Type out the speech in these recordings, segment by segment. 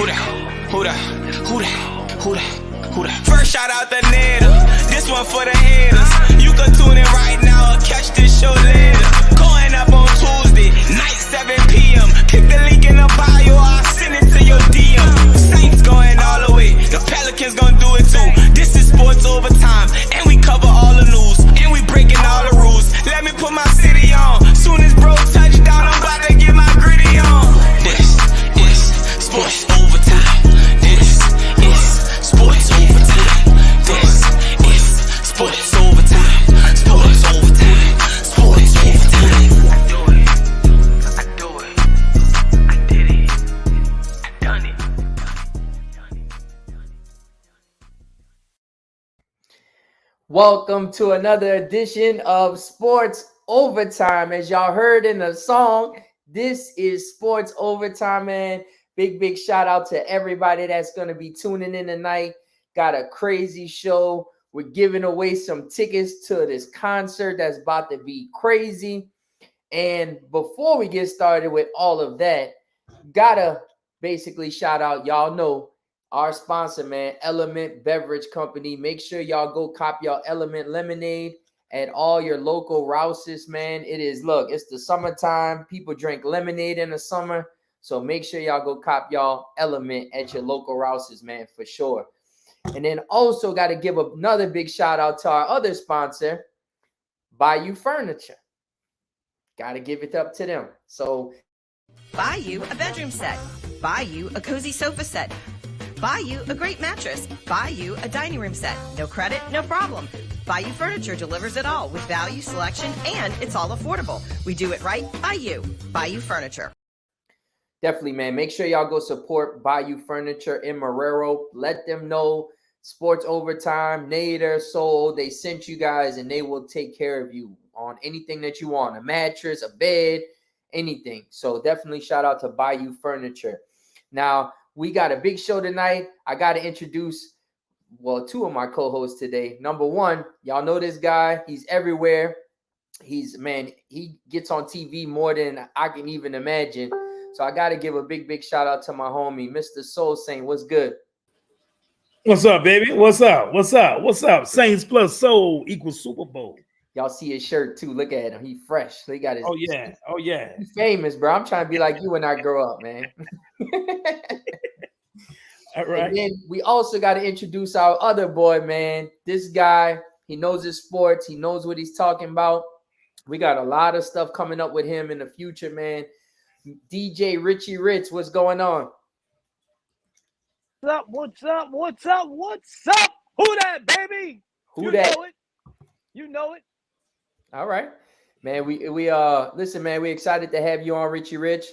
Who that? Who that? Who that? Who that? Who that? First shout out to Nader. This one for the haters. You can tune in right now or catch this show later. Going up on Tuesday, night 7 p.m. Click the link in the bio, I'll send it to your DM. Saints going all the way. The Pelicans gonna do it too. This is sports overtime, and we cover all the news, and we breaking all the rules. Let me put my city on. Soon as bro touchdown, I'm about to get my gritty on. This is sports overtime. This is sports overtime. This is sports overtime. Sports overtime. Sports overtime. I do it. I did it. I done it. Welcome to another edition of Sports Overtime. As y'all heard in the song, this is Sports Overtime, man. Big shout out to everybody that's going to be tuning in tonight. Got a crazy show. We're giving away some tickets to this concert that's about to be crazy. And before we get started with all of that, gotta basically shout out, y'all know, our sponsor, man, Element Beverage Company. Make sure y'all go cop y'all Element Lemonade at all your local Rouses, man. It is, look, it's the summertime. People drink lemonade in the summer. So make sure y'all go cop y'all Element at your local Rouses, man, for sure. And then also got to give another big shout out to our other sponsor, Bayou Furniture. Got to give it up to them. So Bayou, a bedroom set. Bayou, a cozy sofa set. Bayou, a great mattress. Bayou, a dining room set. No credit, no problem. Bayou Furniture delivers it all with value, selection, and it's all affordable. We do it right by you. Bayou Furniture. definitely, man, make sure y'all go support Bayou Furniture in Marrero. Let them know Sports Overtime, Nader, Soul, they sent you guys and they will take care of you on anything that you want, a mattress, a bed, anything. So definitely shout out to Bayou Furniture. Now, we got a big show tonight. I got to introduce, well, two of my co-hosts today. Number one, y'all know this guy. He's everywhere. He gets on TV more than I can even imagine. So I got to give a big shout out to my homie, Mr. Soul Saint. What's good? What's up, baby? What's up? What's up? What's up? Saints plus Soul equals Super Bowl. Y'all see his shirt too. Look at him. He fresh. So he got his. Oh yeah. He's famous, bro. I'm trying to be like you when I grow up, man. All right. And then we also got to introduce our other boy, man. This guy, he knows his sports. He knows what he's talking about. We got a lot of stuff coming up with him in the future, man. DJ Richie Ritz, what's going on? What's up? Who that, baby? Who that? You know it. All right, man. We listen, man. We're excited to have you on, Richie Rich.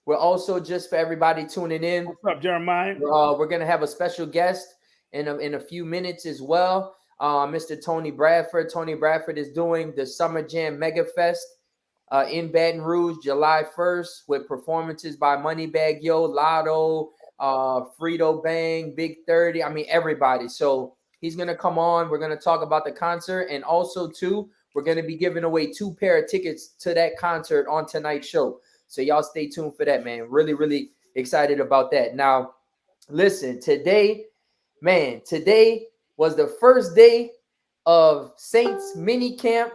We're also, just for everybody tuning in, What's up, Jeremiah? we're gonna have a special guest in a few minutes as well. Mr. Tony Bradford. Tony Bradford is doing the Summer Jam Megafest in Baton Rouge, July 1st, with performances by Moneybagg Yo, Lotto, Frito Bang, Big 30. I mean, everybody. So he's going to come on. We're going to talk about the concert. And also, too, we're going to be giving away 2 pair of tickets to that concert on tonight's show. So y'all stay tuned for that, man. Really excited about that. Now, listen, today was the first day of Saints mini camp.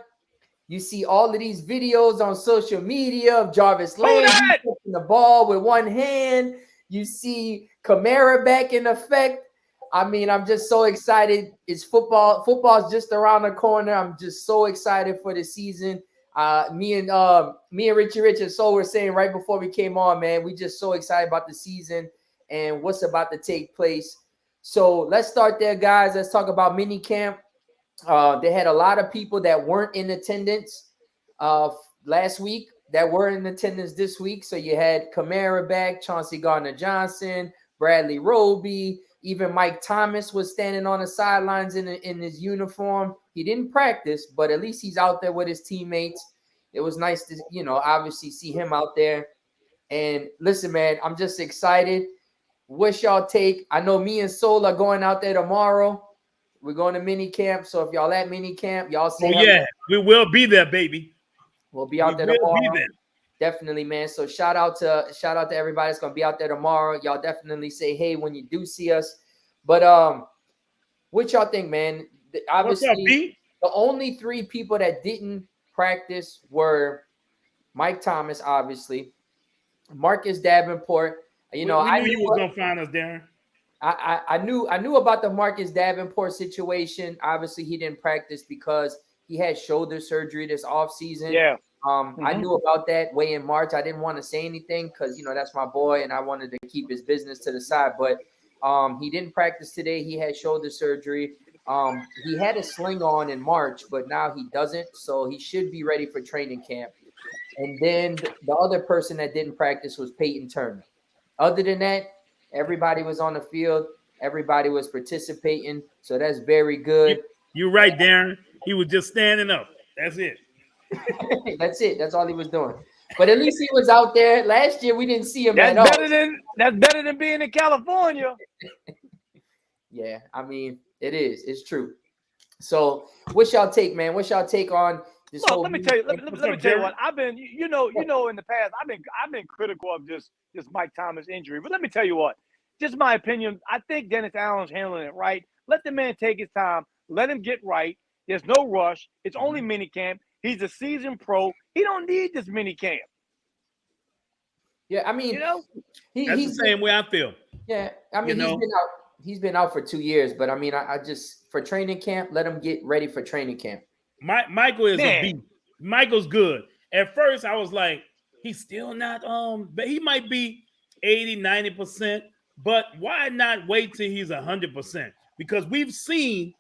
You see all of these videos on social media of Jarvis Landry taking the ball with one hand. You see Kamara back in effect. I mean, I'm just so excited. It's football. Football's just around the corner. I'm just so excited for the season. Me and Richie Rich and Soul were saying right before we came on, man, we just so excited about the season and what's about to take place. So let's start there, guys. Let's talk about mini camp. They had a lot of people that weren't in attendance last week that were in attendance this week. So you had Kamara back, Chauncey Gardner-Johnson, Bradley Roby, even Mike Thomas was standing on the sidelines in his uniform. He didn't practice, but at least he's out there with his teammates. It was nice to, obviously see him out there. And listen, man, I'm just excited. What's y'all take? I know me and Soul are going out there tomorrow. We're going to mini camp. So if y'all at mini camp, y'all see. Oh, yeah. We will be there, baby. We'll be out there tomorrow. definitely, man. So shout out to everybody that's gonna be out there tomorrow. Y'all definitely say hey when you do see us. But what y'all think, man? What's up, Obviously, B? the only 3 people that didn't practice were Mike Thomas, obviously, Marcus Davenport. You know, we knew you was gonna find us, Darren. I knew about the Marcus Davenport situation. Obviously, he didn't practice because he had shoulder surgery this offseason. Yeah. I knew about that way in March. I didn't want to say anything because, you know, that's my boy and I wanted to keep his business to the side. But he didn't practice today. He had shoulder surgery. He had a sling on in March, but now he doesn't. So he should be ready for training camp. And then the other person that didn't practice was Peyton Turner. Other than that, everybody was on the field. Everybody was participating. So that's very good. You're right, Darren. He was just standing up. That's it. That's it. That's all he was doing. But at least he was out there. Last year we didn't see him That's at all. That's better than being in California. Yeah, I mean, it is. It's true. So what's y'all take, man? What's y'all take on this whole Let me tell you. Let me tell you what I've been. You know, in the past, I've been critical of this Mike Thomas injury. But let me tell you what. Just my opinion. I think Dennis Allen's handling it right. Let the man take his time. Let him get right. There's no rush. It's only mini camp. He's a seasoned pro. He don't need this mini camp. Yeah, I mean, You know, That's the same way I feel. Yeah, I mean, he's been out for 2 years, but I mean, I just for training camp, let him get ready for training camp. Michael is a beast. Michael's good. At first, I was like, he's still not but he might be 80, 90%. But why not wait till he's 100%? Because we've seen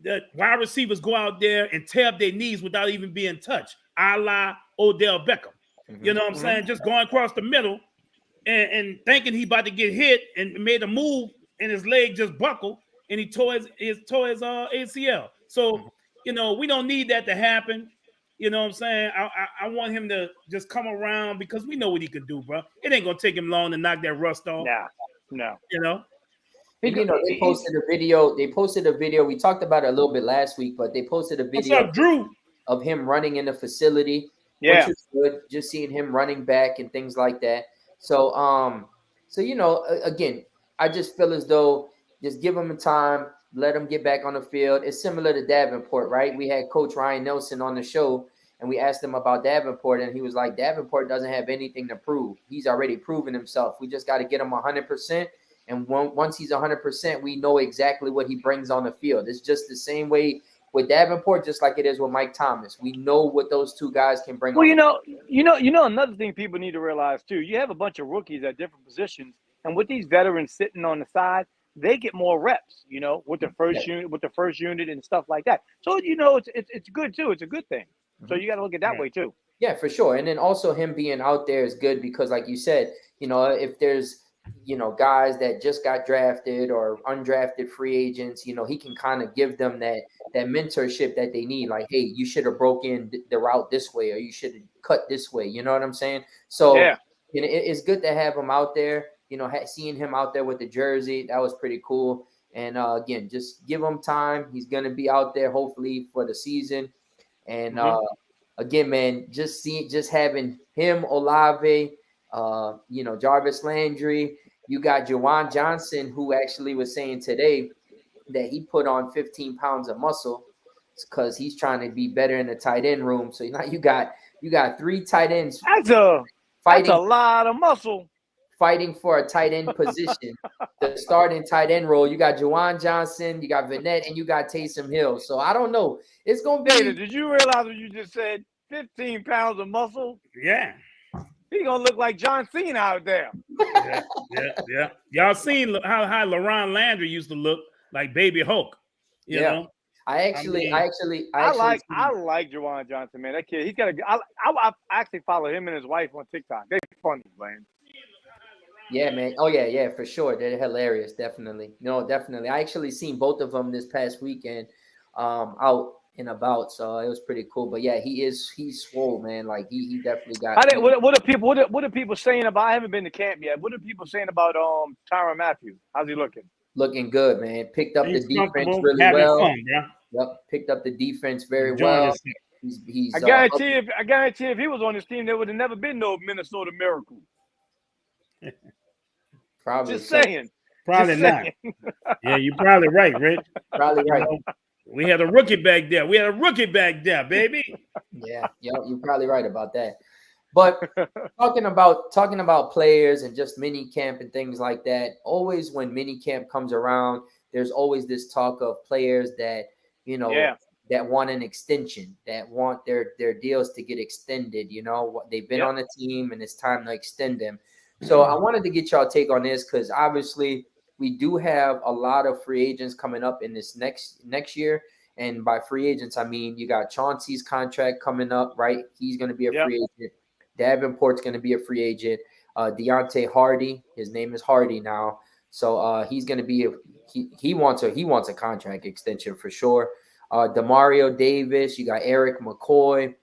that wide receivers go out there and tear up their knees without even being touched, a la Odell Beckham. You know what I'm saying? Just going across the middle and thinking he about to get hit and made a move and his leg just buckled and he tore his ACL. So, you know, we don't need that to happen. You know what I'm saying? I want him to just come around because we know what he can do, bro. It ain't going to take him long to knock that rust off. No. You know? And, you know, they posted a video. We talked about it a little bit last week, but they posted a video What's up, Drew? Of him running in the facility, Yeah. which is good. Just seeing him running back and things like that. So, you know, again, I just feel as though just give him time, let him get back on the field. It's similar to Davenport, right? We had Coach Ryan Nelson on the show, and we asked him about Davenport, and he was like, Davenport doesn't have anything to prove. He's already proven himself. We just got to get him 100%. And once he's 100%, we know exactly what he brings on the field. It's just the same way with Davenport, just like it is with Mike Thomas. We know what those two guys can bring. Well, you know, another thing people need to realize too. You have a bunch of rookies at different positions, and with these veterans sitting on the side, they get more reps. You know, with the first unit, and stuff like that. So you know, it's good too. It's a good thing. So you got to look at that way too. Yeah, for sure. And then also him being out there is good because, like you said, you know, if there's guys that just got drafted or undrafted free agents, you know, he can kind of give them that mentorship that they need. Like, hey, you should have broken the route this way, or you should have cut this way. You know what I'm saying? So it's good to have him out there. You know, seeing him out there with the jersey, that was pretty cool. And again, just give him time. He's gonna be out there hopefully for the season. And again, man, just having him, Olave. Jarvis Landry, you got Juwan Johnson, who actually was saying today that he put on 15 pounds of muscle because he's trying to be better in the tight end room. So now you got 3 tight ends. That's a lot of muscle. Fighting for a tight end position, the starting tight end role. You got Juwan Johnson, you got Vinette, and you got Taysom Hill. So I don't know. It's gonna be. Nader, did you realize what you just said? 15 pounds of muscle. Yeah. He gonna look like John Cena out there. Yeah. Y'all seen how Leron Landry used to look like Baby Hulk? You know. I like Juwan Johnson, man. That kid, he's got I actually follow him and his wife on TikTok. They're funny, man. Yeah, man. Oh yeah, for sure. They're hilarious, definitely. No, definitely. I actually seen both of them this past weekend, out and about, so it was pretty cool. But yeah, he's swole, man. Like he definitely got. What are people saying about? I haven't been to camp yet. What are people saying about Tyrann Mathieu? How's he looking? Looking good, man. Picked up the defense really well. Fun, yeah. Yep, picked up the defense very well. He's I guarantee if he was on this team, there would have never been no Minnesota Miracle. probably Just so. saying. Probably Just not. saying. Yeah, you're probably right, Rich. Probably right. We had a rookie back there. Baby. Yeah, you're probably right about that. But talking about players and just mini camp and things like that, always when mini camp comes around, there's always this talk of players that, that want an extension, that want their deals to get extended. They've been on the team and it's time to extend them. So I wanted to get y'all take on this because obviously we do have a lot of free agents coming up in this next year. And by free agents, I mean you got Chauncey's contract coming up, right? He's going to be a free agent. Davenport's going to be a free agent. Deontay Hardy, his name is Hardy now, so he's going to be he wants a contract extension for sure. Demario Davis, you got Eric McCoy.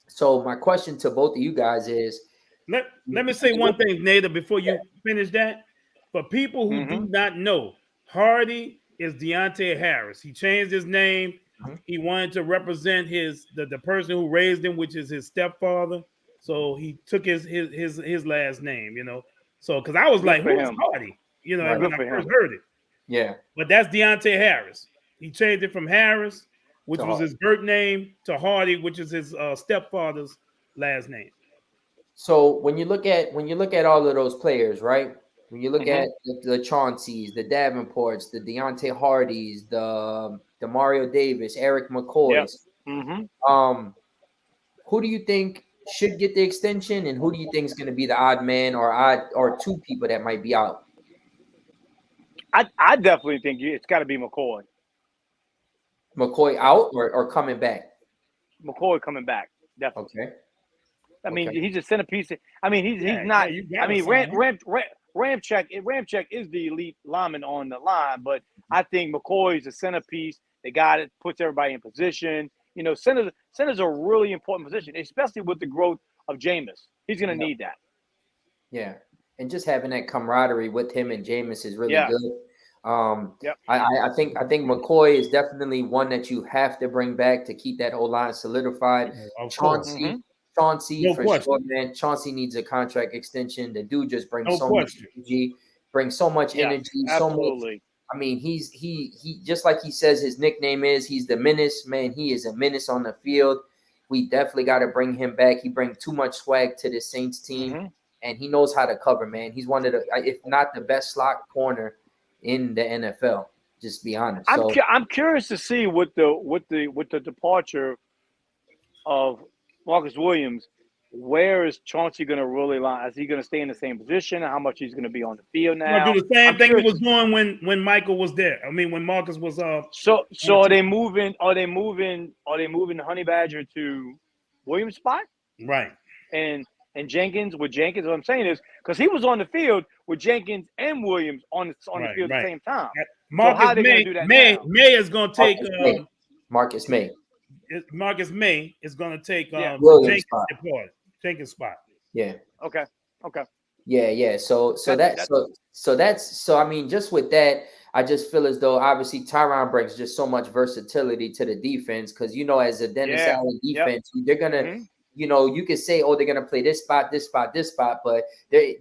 So my question to both of you guys is, let me say one thing, Nader, before you finish that. For people who do not know, Hardy is Deontay Harris. He changed his name. He wanted to represent the person who raised him, which is his stepfather. So he took his last name, So because I was like, who's Hardy? When I first heard it. Yeah. But that's Deontay Harris. He changed it from Harris, which was his birth name, to Hardy, which is his stepfather's last name. So when you look at all of those players, right? When you look at the Chaunceys, the Davenports, the Deontay Hardys, the Mario Davis, Eric McCoys, who do you think should get the extension, and who do you think is going to be the odd man or two people that might be out? I definitely think it's got to be McCoy. McCoy out or coming back? McCoy coming back, definitely. Okay. I mean, he's a centerpiece. I mean, he's not. I mean, Ramczyk is the elite lineman on the line, but I think McCoy is a centerpiece. The guy that puts everybody in position. Center's a really important position, especially with the growth of Jameis. He's going to need that. Yeah, and just having that camaraderie with him and Jameis is really good. I think McCoy is definitely one that you have to bring back to keep that whole line solidified. Chauncey for sure, man. Chauncey needs a contract extension. The dude just brings much energy, so much. I mean, he just like he says his nickname is, he's the menace, man. He is a menace on the field. We definitely got to bring him back. He brings too much swag to the Saints team, and he knows how to cover, man. He's one of the, if not the best slot corner in the NFL. Just be honest. I'm curious to see with the departure of Marcus Williams, where is Chauncey going to really line? Is he going to stay in the same position? How much he's going to be on the field now? Do the same thing he was doing when Michael was there. I mean, when Marcus was So are they moving? Are they moving the Honey Badger to Williams' spot? Right. And Jenkins with Jenkins. What I'm saying is because he was on the field with Jenkins and Williams on the field at the same time. Marcus May is going to take Marcus May. Marcus May is going to take Jenkins' spot. Yeah. Okay. Yeah. So I mean, just with that, I just feel as though obviously Tyron brings just so much versatility to the defense because as a Dennis Allen defense, they're gonna, you could say, oh, they're gonna play this spot, but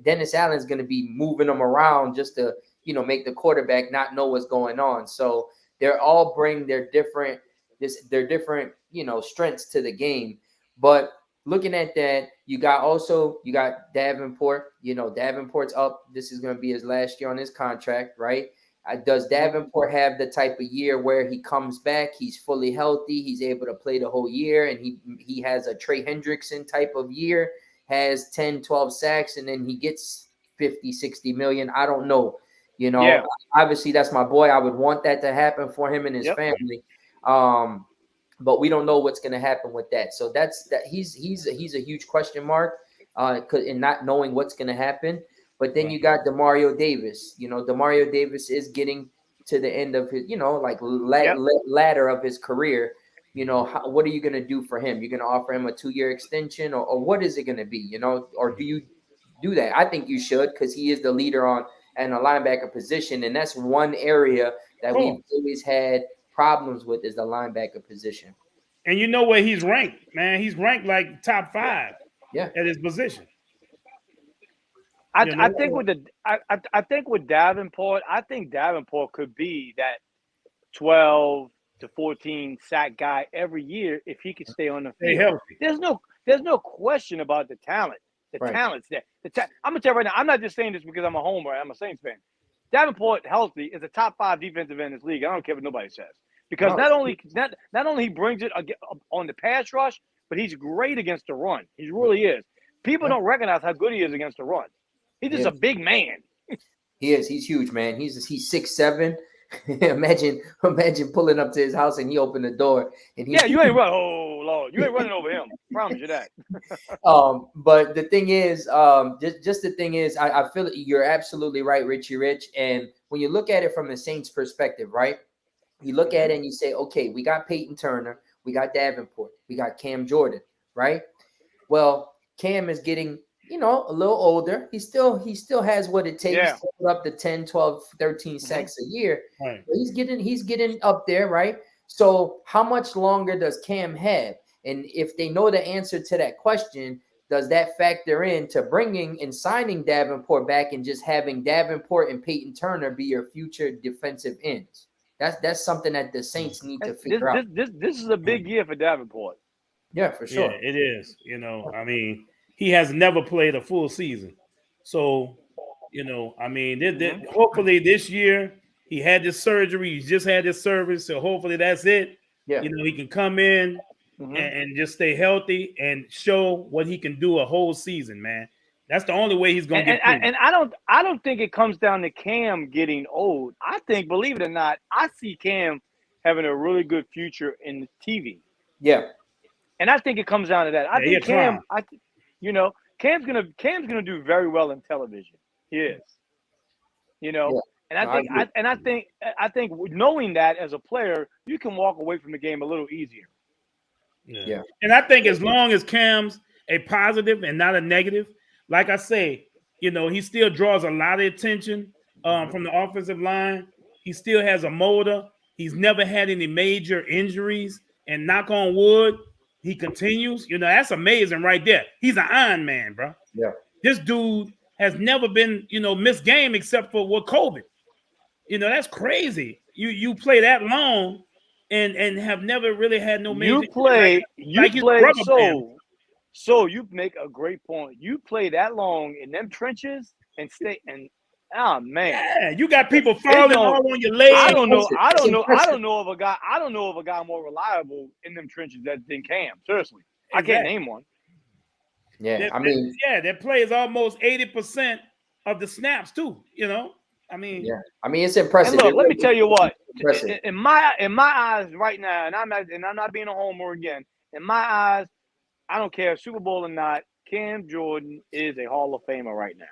Dennis Allen's gonna be moving them around just to make the quarterback not know what's going on. So they're all bring their different strengths to the game. But looking at that, you got Davenport. Davenport's up. This is going to be his last year on his contract, right? Does Davenport have the type of year where he comes back, he's fully healthy, he's able to play the whole year, and he has a Trey Hendrickson type of year, has 10, 12 sacks, and then he gets 50, 60 million? I don't know. Obviously that's my boy. I would want that to happen for him and his family. But we don't know what's going to happen with that. So he's a huge question mark in not knowing what's going to happen. But then you got Demario Davis. Demario Davis is getting to the end of his, ladder of his career. What are you going to do for him? You're going to offer him a 2-year extension or what is it going to be? Or do you do that? I think you should because he is the leader on a linebacker position. And that's one area that we've always had problems with is the linebacker position. And you know where he's ranked, man. He's ranked like top 5 at his position. I think with Davenport, I think Davenport could be that 12 to 14 sack guy every year if he could stay on the field. Healthy. There's no question about the talent. The talent's there. I'm gonna tell you right now. I'm not just saying this because I'm a homer. I'm a Saints fan. Davenport, healthy, is a top 5 defensive end in this league. I don't care what nobody says. Because not only he brings it on the pass rush, but he's great against the run. He really is. People don't recognize how good he is against the run. He's just a big man. He is. He's huge, man. He's 6'7". imagine pulling up to his house and he opened the door and you ain't running. Oh Lord, you ain't running over him. Promise you that. But the thing is, just the thing is, I feel you're absolutely right, Richie Rich. And when you look at it from the Saints' perspective, right? You look at it and you say, okay, we got Peyton Turner, we got Davenport, we got Cam Jordan, right? Well, Cam is getting, a little older. He still has what it takes to put up the 10, 12, 13 sacks a year. Right. But he's getting up there, right? So how much longer does Cam have? And if they know the answer to that question, does that factor in to bringing and signing Davenport back and just having Davenport and Peyton Turner be your future defensive ends? That's something that the Saints need to figure out. This is a big year for Davenport. Yeah, for sure. Yeah, it is. I mean, he has never played a full season. So, hopefully this year he had this surgery. He just had this service. So hopefully that's it. Yeah. He can come in and just stay healthy and show what he can do a whole season, man. That's the only way he's going to get through. And I don't think it comes down to Cam getting old. I think, believe it or not, I see Cam having a really good future in the TV. Yeah. And I think it comes down to that. I think Cam, Cam's gonna do very well in television. He is. And I think knowing that as a player, you can walk away from the game a little easier. Yeah. And I think as long as Cam's a positive and not a negative, like I say, he still draws a lot of attention from the offensive line. He still has a motor. He's never had any major injuries. And knock on wood, he continues. That's amazing right there. He's an Iron Man, bro. Yeah. This dude has never been, missed game except for with COVID. That's crazy. You play that long and have never really had no major. So you make a great point. You play that long in them trenches and stay and oh man. Yeah, you got people falling all on your legs. I don't know of a guy more reliable in them trenches than Cam. Seriously. Exactly. I can't name one. Yeah, that plays almost 80% of the snaps too, it's impressive. And look, let me tell you what. In my eyes right now, and I'm not being a homer again. In my eyes, I don't care Super Bowl or not. Cam Jordan is a Hall of Famer right now.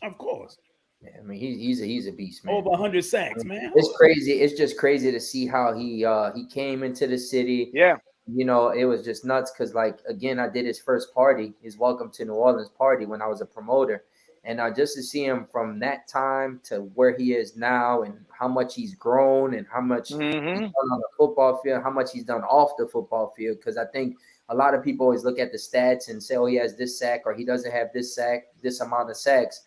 Of course. Yeah, he's a beast, man. Over 100 sacks, man. It's crazy. It's just crazy to see how he came into the city. Yeah. It was just nuts because, again, I did his first party, his Welcome to New Orleans party when I was a promoter. And just to see him from that time to where he is now and how much he's grown and how much he's done on the football field, how much he's done off the football field. Because I think a lot of people always look at the stats and say, oh, he has this sack or he doesn't have this amount of sacks.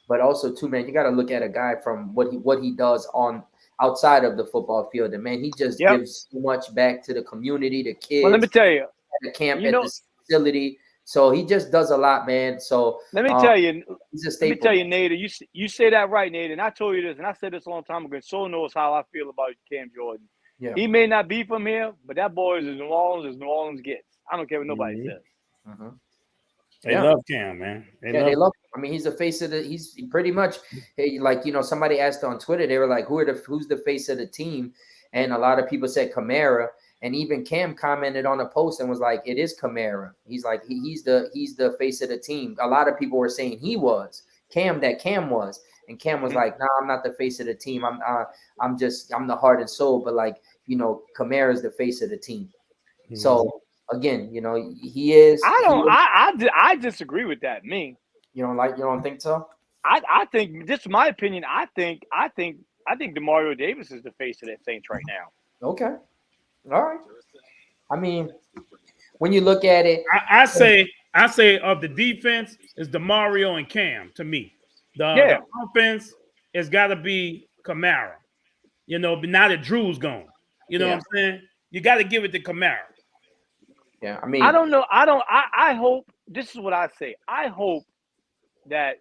But also, too, man, you got to look at a guy from what he does on outside of the football field. And, man, he just gives so much back to the community, the kids. Well, let me tell you. At the camp, at the facility. So he just does a lot, man. So let me tell you, he's a staple. Let me tell you, Nader, you say that right, Nader. And I told you this, and I said this a long time ago. And so knows how I feel about Cam Jordan. Yeah. He may not be from here, but that boy is as New Orleans gets. I don't care what nobody says. Mm-hmm. They love Cam, man. They love him. I mean, he's the face of the. He's pretty much, somebody asked on Twitter. They were like, "Who's the face of the team?" And a lot of people said Kamara. And even Cam commented on a post and was like, "It is Kamara." He's like, he's the face of the team. A lot of people were saying he was Cam was, and Cam was like, "Nah, I'm not the face of the team. I'm the heart and soul." But Kamara is the face of the team. Mm-hmm. So again, he is. I disagree with that. Me. You don't think so? I think this is my opinion. I think DeMario Davis is the face of that Saints right now. Okay. All right. I mean, when you look at it, I say of the defense is DeMario and Cam to me. The offense has got to be Kamara. You know, but now that Drew's gone, you know what I'm saying? You got to give it to Kamara. Yeah, I mean, I don't know. I hope, this is what I say. I hope that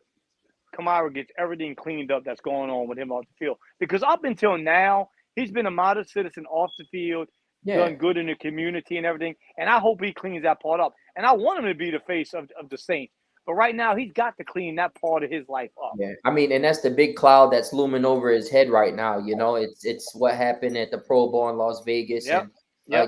Kamara gets everything cleaned up that's going on with him off the field. Because up until now, he's been a model citizen off the field, done good in the community and everything. And I hope he cleans that part up. And I want him to be the face of the Saints. But right now, he's got to clean that part of his life up. Yeah, I mean, and that's the big cloud that's looming over his head right now. You know, it's what happened at the Pro Bowl in Las Vegas. And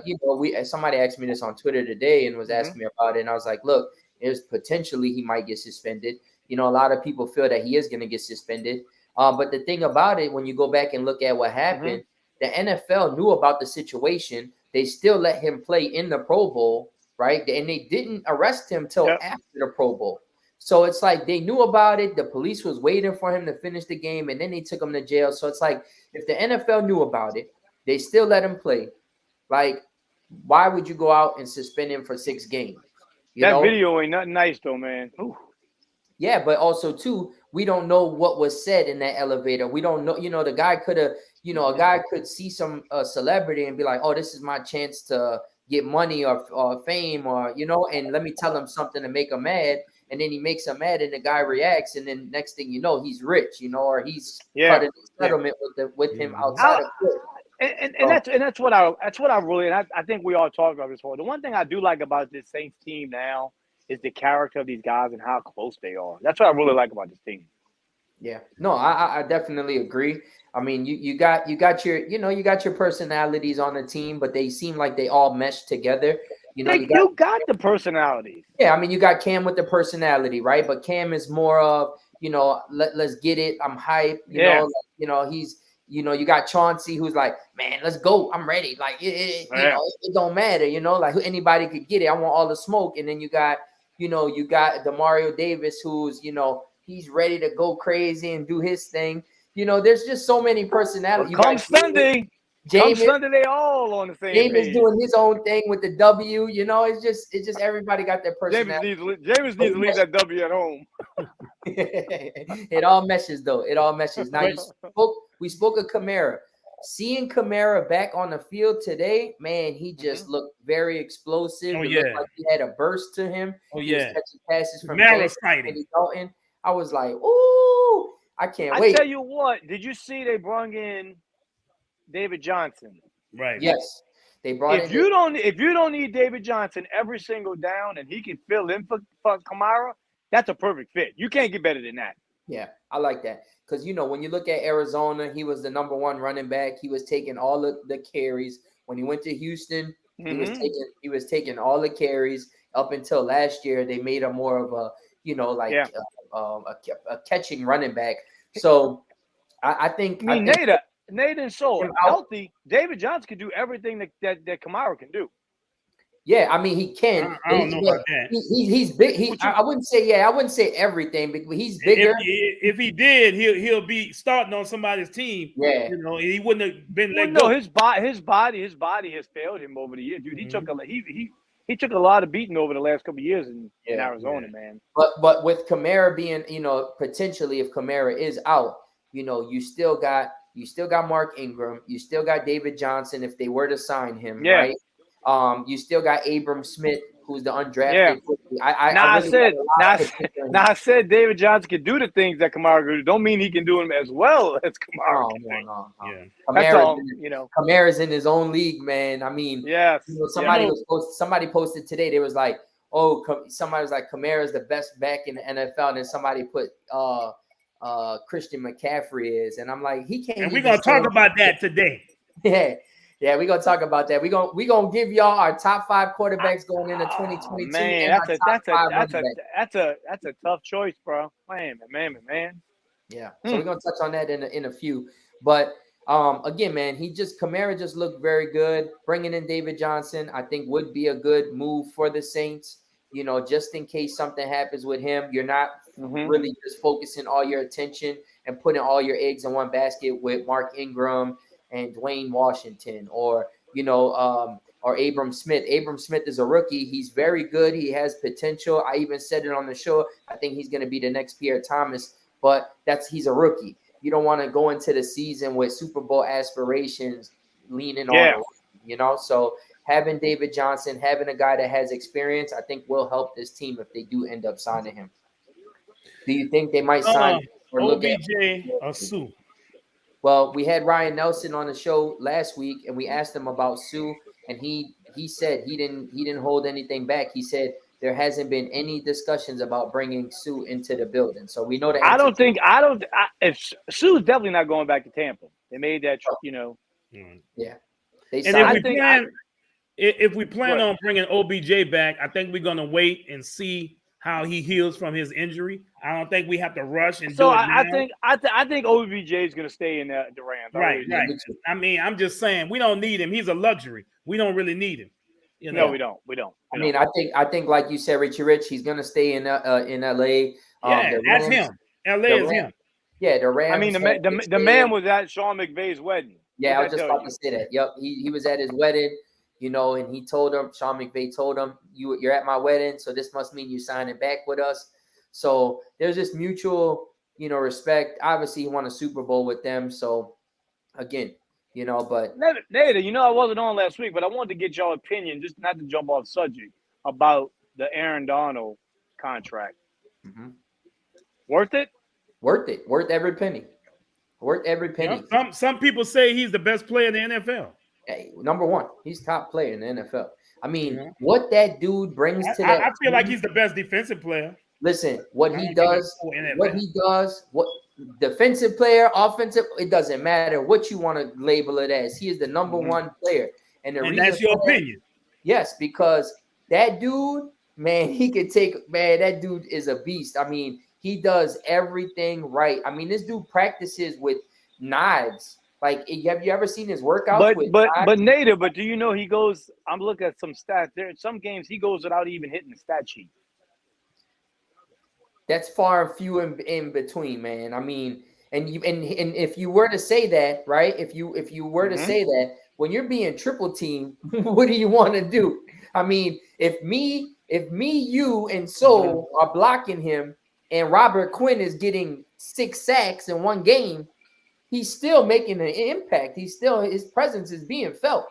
you know, somebody asked me this on Twitter today and was asking me about it, and I was like, look, there's potentially he might get suspended. You know, a lot of people feel that he is going to get suspended. But the thing about it, when you go back and look at what happened, the NFL knew about the situation. They still let him play in the Pro Bowl, right? And they didn't arrest him till after the Pro Bowl. So it's like they knew about it. The police was waiting for him to finish the game, and then they took him to jail. So it's like if the NFL knew about it, they still let him play. Like, why would you go out and suspend him for 6 games? That video ain't nothing nice, though, man. Ooh. Yeah, but also, too, we don't know what was said in that elevator. We don't know. You know, the guy could have, you know, a guy could see some celebrity and be like, oh, this is my chance to get money or fame or, you know, and let me tell him something to make him mad. And then he makes him mad, and the guy reacts, and then next thing you know, he's rich, you know, or he's cut a settlement with him outside of court. And that's what I really, and I think we all talked about this before. The one thing I do like about this Saints team now is the character of these guys and how close they are. That's what I really like about this team. Yeah, no, I definitely agree. I mean, you got your, you know, you got your personalities on the team, but they seem like they all mesh together. You know, you got the personalities. Yeah, I mean, you got Cam with the personality, right? But Cam is more of, you know, let's get it. I'm hyped. You know, he's, you know, you got Chauncey who's like, man, let's go. I'm ready. Like, you know, it don't matter. You know, like anybody could get it. I want all the smoke. And then you got DeMario Davis who's, you know, he's ready to go crazy and do his thing. You know, there's just so many personalities. Come Sunday, they all on the same page. James doing his own thing with the W. You know, it's just everybody got their personality. James needs to leave that W at home. It all meshes, though. It all meshes. Now we spoke of Kamara. Seeing Kamara back on the field today, man, he just looked very explosive. It looked like he had a burst to him. He was catching passes from Dalton. I was like, ooh, I can't wait. I tell you what, did you see they brought in David Johnson? Right. Yes. They brought if you don't need David Johnson every single down and he can fill in for Kamara, that's a perfect fit. You can't get better than that. Yeah, I like that. Because, you know, when you look at Arizona, he was the number 1 running back. He was taking all of the carries. When he went to Houston, he was taking all the carries up until last year. They made him more of a, you know, like a catching running back. So I think Nader and Soul healthy. David Johnson can do everything that Kamara can do. Yeah, I mean he can. I don't know about that. He's big. I wouldn't say everything, but he's bigger. If he did, he'll be starting on somebody's team. Yeah, you know, he wouldn't have been let go. No, his body has failed him over the years, dude. He took a lot of beating over the last couple of years in Arizona, man. But with Kamara being, you know, potentially if Kamara is out, you know, you still got Mark Ingram, you still got David Johnson if they were to sign him, right? You still got Abram Smith, who's the undrafted. I said David Johnson can do the things that Kamara can do. Don't mean he can do them as well as Kamara. No. Yeah. Kamara's in his own league, man. I mean, you know, somebody posted today. They was like, somebody was like, Kamara's the best back in the NFL. And then somebody put Christian McCaffrey is, and I'm like, he can't. And we're gonna talk about that today. Yeah, we're gonna talk about that. We're gonna give y'all our top 5 quarterbacks going into 2022. Man, that's a tough choice, bro. Man. Yeah. So we're gonna touch on that in a few. But again, man, Kamara just looked very good. Bringing in David Johnson, I think would be a good move for the Saints. You know, just in case something happens with him, you're not really just focusing all your attention and putting all your eggs in one basket with Mark Ingram and Dwayne Washington, or, you know, or Abram Smith. Abram Smith is a rookie. He's very good. He has potential. I even said it on the show. I think he's going to be the next Pierre Thomas, but he's a rookie. You don't want to go into the season with Super Bowl aspirations leaning on, So having David Johnson, having a guy that has experience, I think will help this team if they do end up signing him. Do you think they might sign or look at OBJ or Sue? Well, we had Ryan Nelson on the show last week, and we asked him about Sue, and he said he didn't hold anything back. He said there hasn't been any discussions about bringing Sue into the building. So we know the answer. If Sue's definitely not going back to Tampa. They made that, Yeah. If we plan on bringing OBJ back, I think we're going to wait and see how he heals from his injury. I don't think we have to rush and do it now. I think OBJ is going to stay in the Rams. Right. I mean, I'm just saying we don't need him. He's a luxury. We don't really need him. No, we don't. I think like you said, Richie Rich, he's going to stay in LA. That's him. LA is him. Yeah, the Rams. I mean, the man was at Sean McVay's wedding. Yeah, I was just about to say that. Yep, he was at his wedding. And he told him, Sean McVay told him, you're at my wedding, so this must mean you're signing back with us. So there's this mutual, respect. Obviously, he won a Super Bowl with them. So, again, but. Nader, I wasn't on last week, but I wanted to get your opinion, just not to jump off subject, about the Aaron Donald contract. Mm-hmm. Worth it? Worth it. Worth every penny. Worth every penny. Some people say he's the best player in the NFL. Hey, number one, he's top player in the NFL. I mean, what that dude brings to that. I feel like he's the best defensive player. Listen, what he does, what defensive player, offensive, it doesn't matter what you want to label it as. He is the number one player. And that's your opinion. Yes, because that dude, man, that dude is a beast. I mean, he does everything right. I mean, this dude practices with knives. Like, have you ever seen his workouts? But Nader, but do you know he goes? I'm looking at some stats. There, some games he goes without even hitting the stat sheet. That's far and few in between, man. I mean, and if you were to say that, right? If you were to say that, when you're being triple team, what do you want to do? I mean, if me, you, and Soul are blocking him, and Robert Quinn is getting 6 sacks in one game, he's still making an impact. His presence is being felt.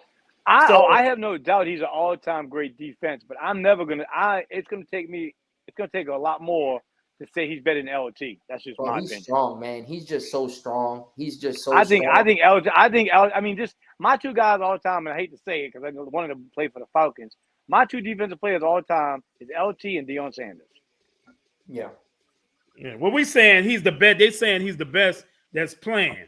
I have no doubt he's an all-time great defense, but I'm never gonna. It's gonna take a lot more to say he's better than LT. That's just my opinion. He's strong, man. He's just so strong. He's just so. I think LT. I mean, just my two guys all the time, and I hate to say it because I wanted to play for the Falcons. My two defensive players all the time is LT and Deion Sanders. Yeah. Yeah. Well, we saying he's the best. They're saying he's the best that's playing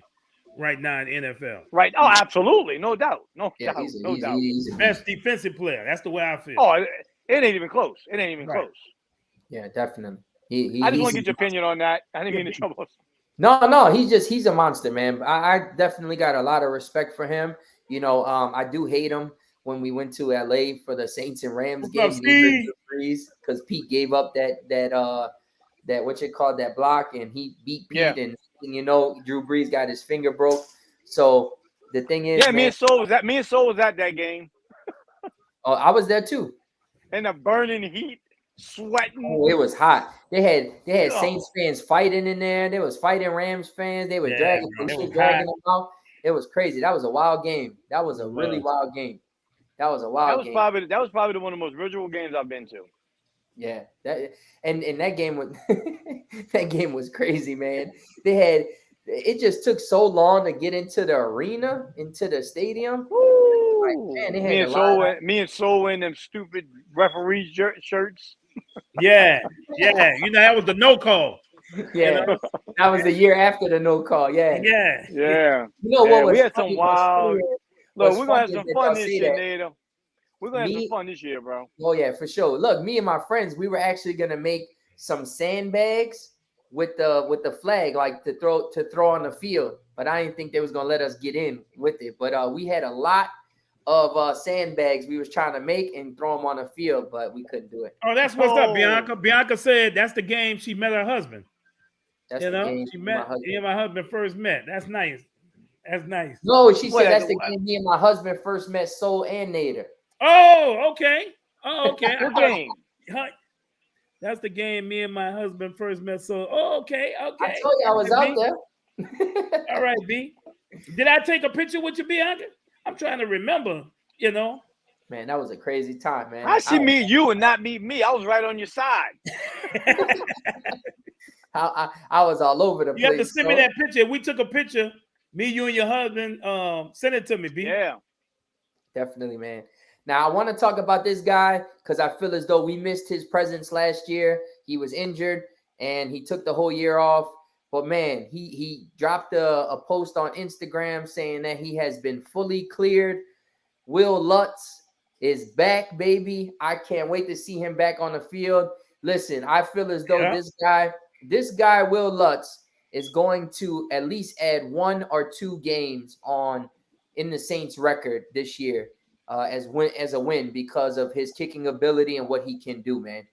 right now in NFL. Right. Oh, absolutely. No doubt. No doubt. He's the best defensive player. That's the way I feel. Oh, it ain't even close. Close. Yeah, definitely. I just want to get your opinion on that. I didn't mean to trouble us. No, he's a monster, man. I definitely got a lot of respect for him. I do hate him when we went to LA for the Saints and Rams game because Pete gave up that block, and he beat Pete, and Drew Brees got his finger broke. So the thing is, me and Soul was at that game. Oh, I was there too. In the burning heat, sweating. Oh, it was hot. They had Saints fans fighting in there. There was fighting Rams fans. They were dragging them out. It was crazy. That was a wild game. That was a really wild game. That was game. That was probably one of the most visual games I've been to. Yeah, and that game was that game was crazy, man. It just took so long to get into the arena, into the stadium. Like, man, me and Soul in them stupid referee shirts. Yeah. That was the no call. Yeah, that was the year after the no call. Yeah. You know what? We had some wild. Look, we're gonna have some fun this year, Nader. We're gonna have some fun this year, bro. Oh yeah, for sure. Look, me and my friends, we were actually gonna make some sandbags with the flag, like to throw on the field. But I didn't think they was gonna let us get in with it. But we had a lot of sandbags we was trying to make and throw them on the field, but we couldn't do it. Oh, that's what's up, Bianca. Bianca said that's the game she met her husband. That's the game she met me and my husband first met. That's nice. No, she said that's the game me and my husband first met Soul and Nader. Oh, okay. Oh, okay. What game? That's the game me and my husband first met. So, okay. I told you I was out there. All right, B. Did I take a picture with you, Bianca? I'm trying to remember, you know. Man, that was a crazy time, man. I see meet you and not meet me. I was right on your side. I was all over the place. You have to send me that picture. We took a picture, me, you, and your husband. Send it to me, B. Yeah. Definitely, man. Now, I want to talk about this guy because I feel as though we missed his presence last year. He was injured, and he took the whole year off. But, man, he dropped a post on Instagram saying that he has been fully cleared. Will Lutz is back, baby. I can't wait to see him back on the field. Listen, I feel as though this guy, Will Lutz, is going to at least add 1 or 2 games in the Saints record this year as a win because of his kicking ability and what he can do, man.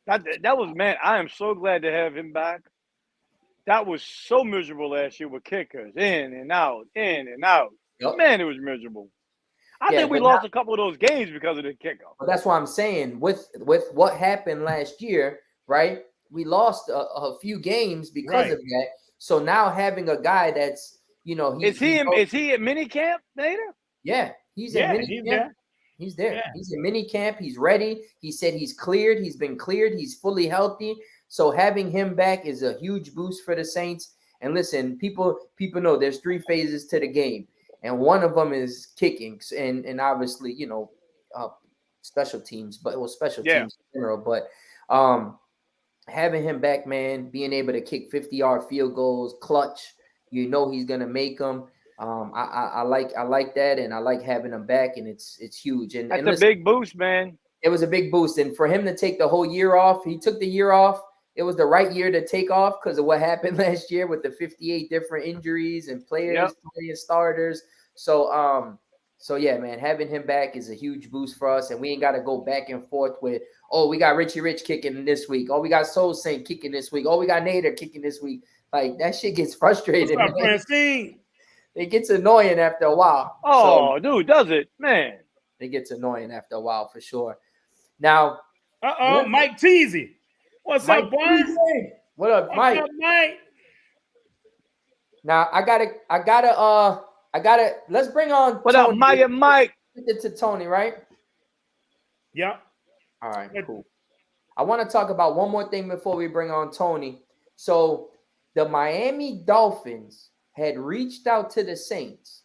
That was, man, I am so glad to have him back. That was so miserable last year with kickers, in and out. Yep. Man, it was miserable. I think we lost a couple of those games because of the kicker. Well, that's what I'm saying. With what happened last year, right? We lost a few games because of that. So now having a guy that's, is he at minicamp, Nader? Yeah, he's at minicamp. He's there. Yeah. He's in minicamp. He's ready. He said he's cleared. He's been cleared. He's fully healthy. So having him back is a huge boost for the Saints. And listen, people know there's 3 phases to the game. And one of them is kicking and obviously, special teams, special teams in general. But having him back, man, being able to kick 50-yard field goals, clutch, he's going to make them. I like that, and I like having him back, and it's huge. And that's a big boost, man. It was a big boost. And for him to take the whole year off, he took the year off. It was the right year to take off because of what happened last year with the 58 different injuries and players playing starters. So yeah, man, having him back is a huge boost for us. And we ain't got to go back and forth with, we got Richie Rich kicking this week. We got Soul Saint kicking this week. We got Nader kicking this week. Like, that shit gets frustrating. What's up, Francine? It gets annoying after a while. Dude, does it, man? It gets annoying after a while for sure. Now, Mike Teasy. What's up, boy? What up, Mike? What's up, Mike? Now I gotta. Let's bring on. What Tony. Up, Mike? It to Tony, right? Yeah. All right, cool. I want to talk about one more thing before we bring on Tony. So, the Miami Dolphins had reached out to the Saints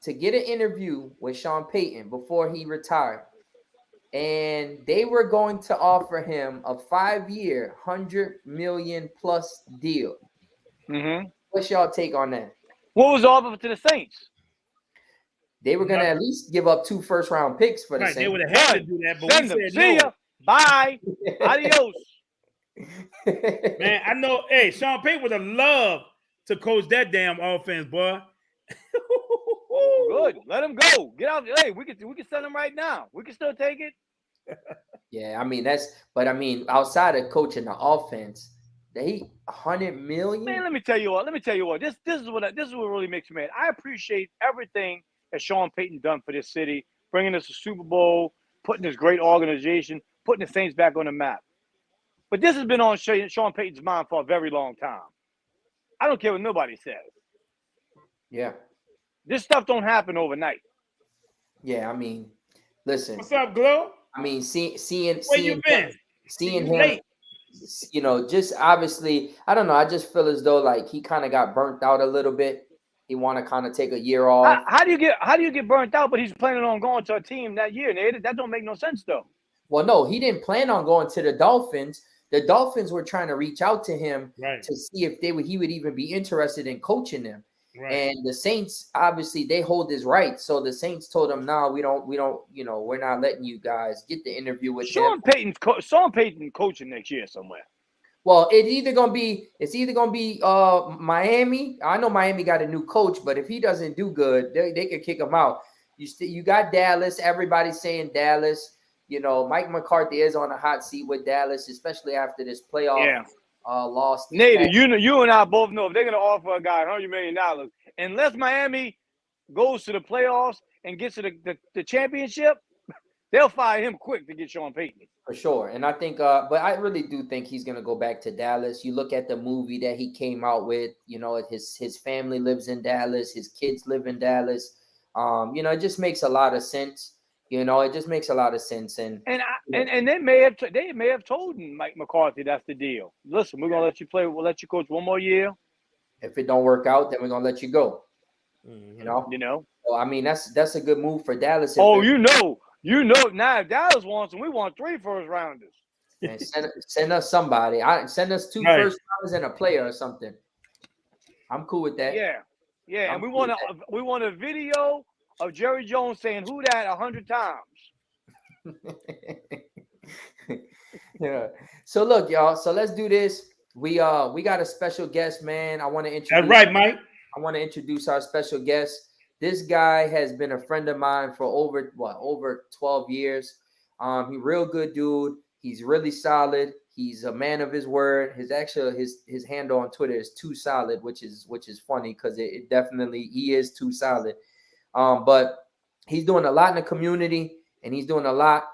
to get an interview with Sean Payton before he retired. And they were going to offer him a 5-year, $100 million+ deal. Mm-hmm. What's y'all take on that? What was the offer to the Saints? They were going to at least give up 2 first-round picks for the Saints. They would have had to do that, but we said no. See ya. Bye. Adios. Man, I know. Hey, Sean Payton would have loved to coach that damn offense, boy. Good. Let him go. Get out. Hey, we can send him right now. We can still take it. Yeah, I mean outside of coaching the offense, they $100 million. Man, let me tell you what. This is what really makes me mad. I appreciate everything that Sean Payton done for this city, bringing us a Super Bowl, putting this great organization, putting the Saints back on the map. But this has been on Sean Payton's mind for a very long time. I don't care what nobody says. Yeah. This stuff don't happen overnight. Yeah, I mean, listen. What's up, Glow? I mean, seeing where you been? Seeing him, just obviously, I don't know. I just feel as though like he kind of got burnt out a little bit. He want to kind of take a year off. How do you get burnt out? But he's planning on going to a team that year, Nader. That don't make no sense though. Well, no, he didn't plan on going to the Dolphins. The Dolphins were trying to reach out to him to see if he would even be interested in coaching them. Right. And the Saints, obviously, they hold his rights. So the Saints told him, "No, we don't. We're not letting you guys get the interview with Sean Payton coaching next year somewhere." Well, it's either gonna be Miami. I know Miami got a new coach, but if he doesn't do good, they could kick him out. You got Dallas. Everybody's saying Dallas. Mike McCarthy is on a hot seat with Dallas, especially after this playoff loss. Nader, you and I both know if they're going to offer a guy $100 million, unless Miami goes to the playoffs and gets to the championship, they'll fire him quick to get Sean Payton. For sure. And I think, but I really do think he's going to go back to Dallas. You look at the movie that he came out with, you know, his family lives in Dallas. His kids live in Dallas. You know, it just makes a lot of sense. You know, it just makes a lot of sense. And they may have told Mike McCarthy that's the deal. Listen, we're going to let you play. We'll let you coach one more year. If it don't work out, then we're going to let you go. You know? So, I mean, that's a good move for Dallas. You know, now if Dallas wants them, we want 3 first rounders. And send us somebody. Send us 2 first rounders and a player or something. I'm cool with that. Yeah. And we want a video of Jerry Jones saying "Who that" 100 times. Yeah. So look, y'all. So let's do this. We got a special guest, man. I want to introduce. That's right, Mike. I want to introduce our special guest. This guy has been a friend of mine for over 12 years. He's real good dude. He's really solid. He's a man of his word. His handle on Twitter is Too Solid, which is funny because it definitely he is too solid. But he's doing a lot in the community, and he's doing a lot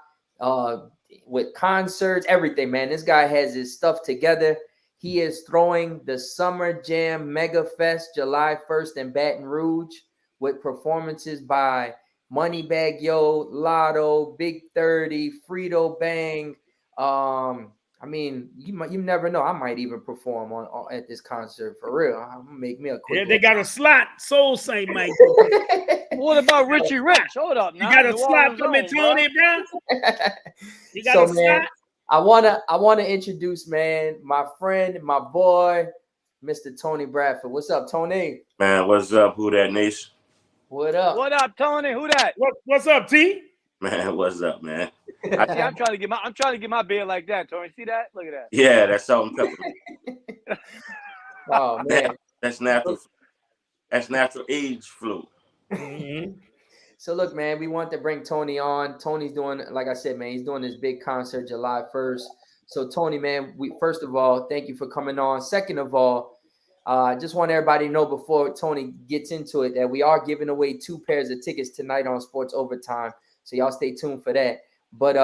with concerts, everything, man. This guy has his stuff together. He is throwing the Summer Jam Megafest July 1st in Baton Rouge with performances by Moneybagg Yo, Lotto, Big 30, Frito Bang. I mean, you never know. I might even perform at this concert for real. I'm gonna make me a quick. Yeah, they got a slot. Soul Saint, Mike. What about Richie Rich? Hold up, now. You got a slot for me, Tony, bro? You got a slot? I wanna introduce, man, my friend, my boy, Mr. Tony Bradford. What's up, Tony? Man, what's up? Who that nation? What up? What up, Tony? Who that? What's up, T? Man, what's up, man? I'm trying to get my beard like that, Tony. See that? Look at that. Yeah, that's salt and pepper. Oh man, that's natural. That's natural age flu. Mm-hmm. So look, man, we want to bring Tony on. Tony's doing, like I said, man, he's doing this big concert July 1st. So Tony, man, first of all, thank you for coming on. Second of all, I just want everybody to know before Tony gets into it that we are giving away 2 pairs of tickets tonight on Sports Overtime. So y'all stay tuned for that. But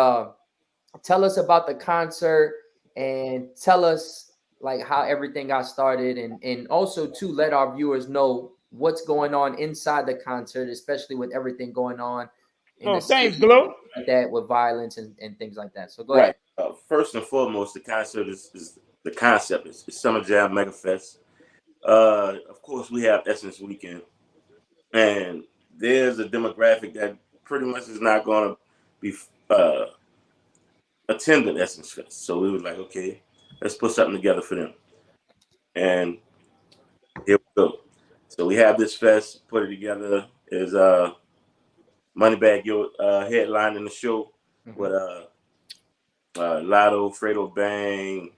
tell us about the concert and tell us like how everything got started, and also to let our viewers know what's going on inside the concert, especially with everything going on. Thanks, Glow. Like that with violence and things like that. So go ahead. First and foremost, the concert is the concept. It's Summer Jam Megafest. Of course, we have Essence Weekend, and there's a demographic that pretty much is not going to be attending Essence Fest. So we were like, okay, let's put something together for them. And here we go. So we have this fest, put it together. Is Moneybagg Yo headlining the show with Lotto, Frito Bang,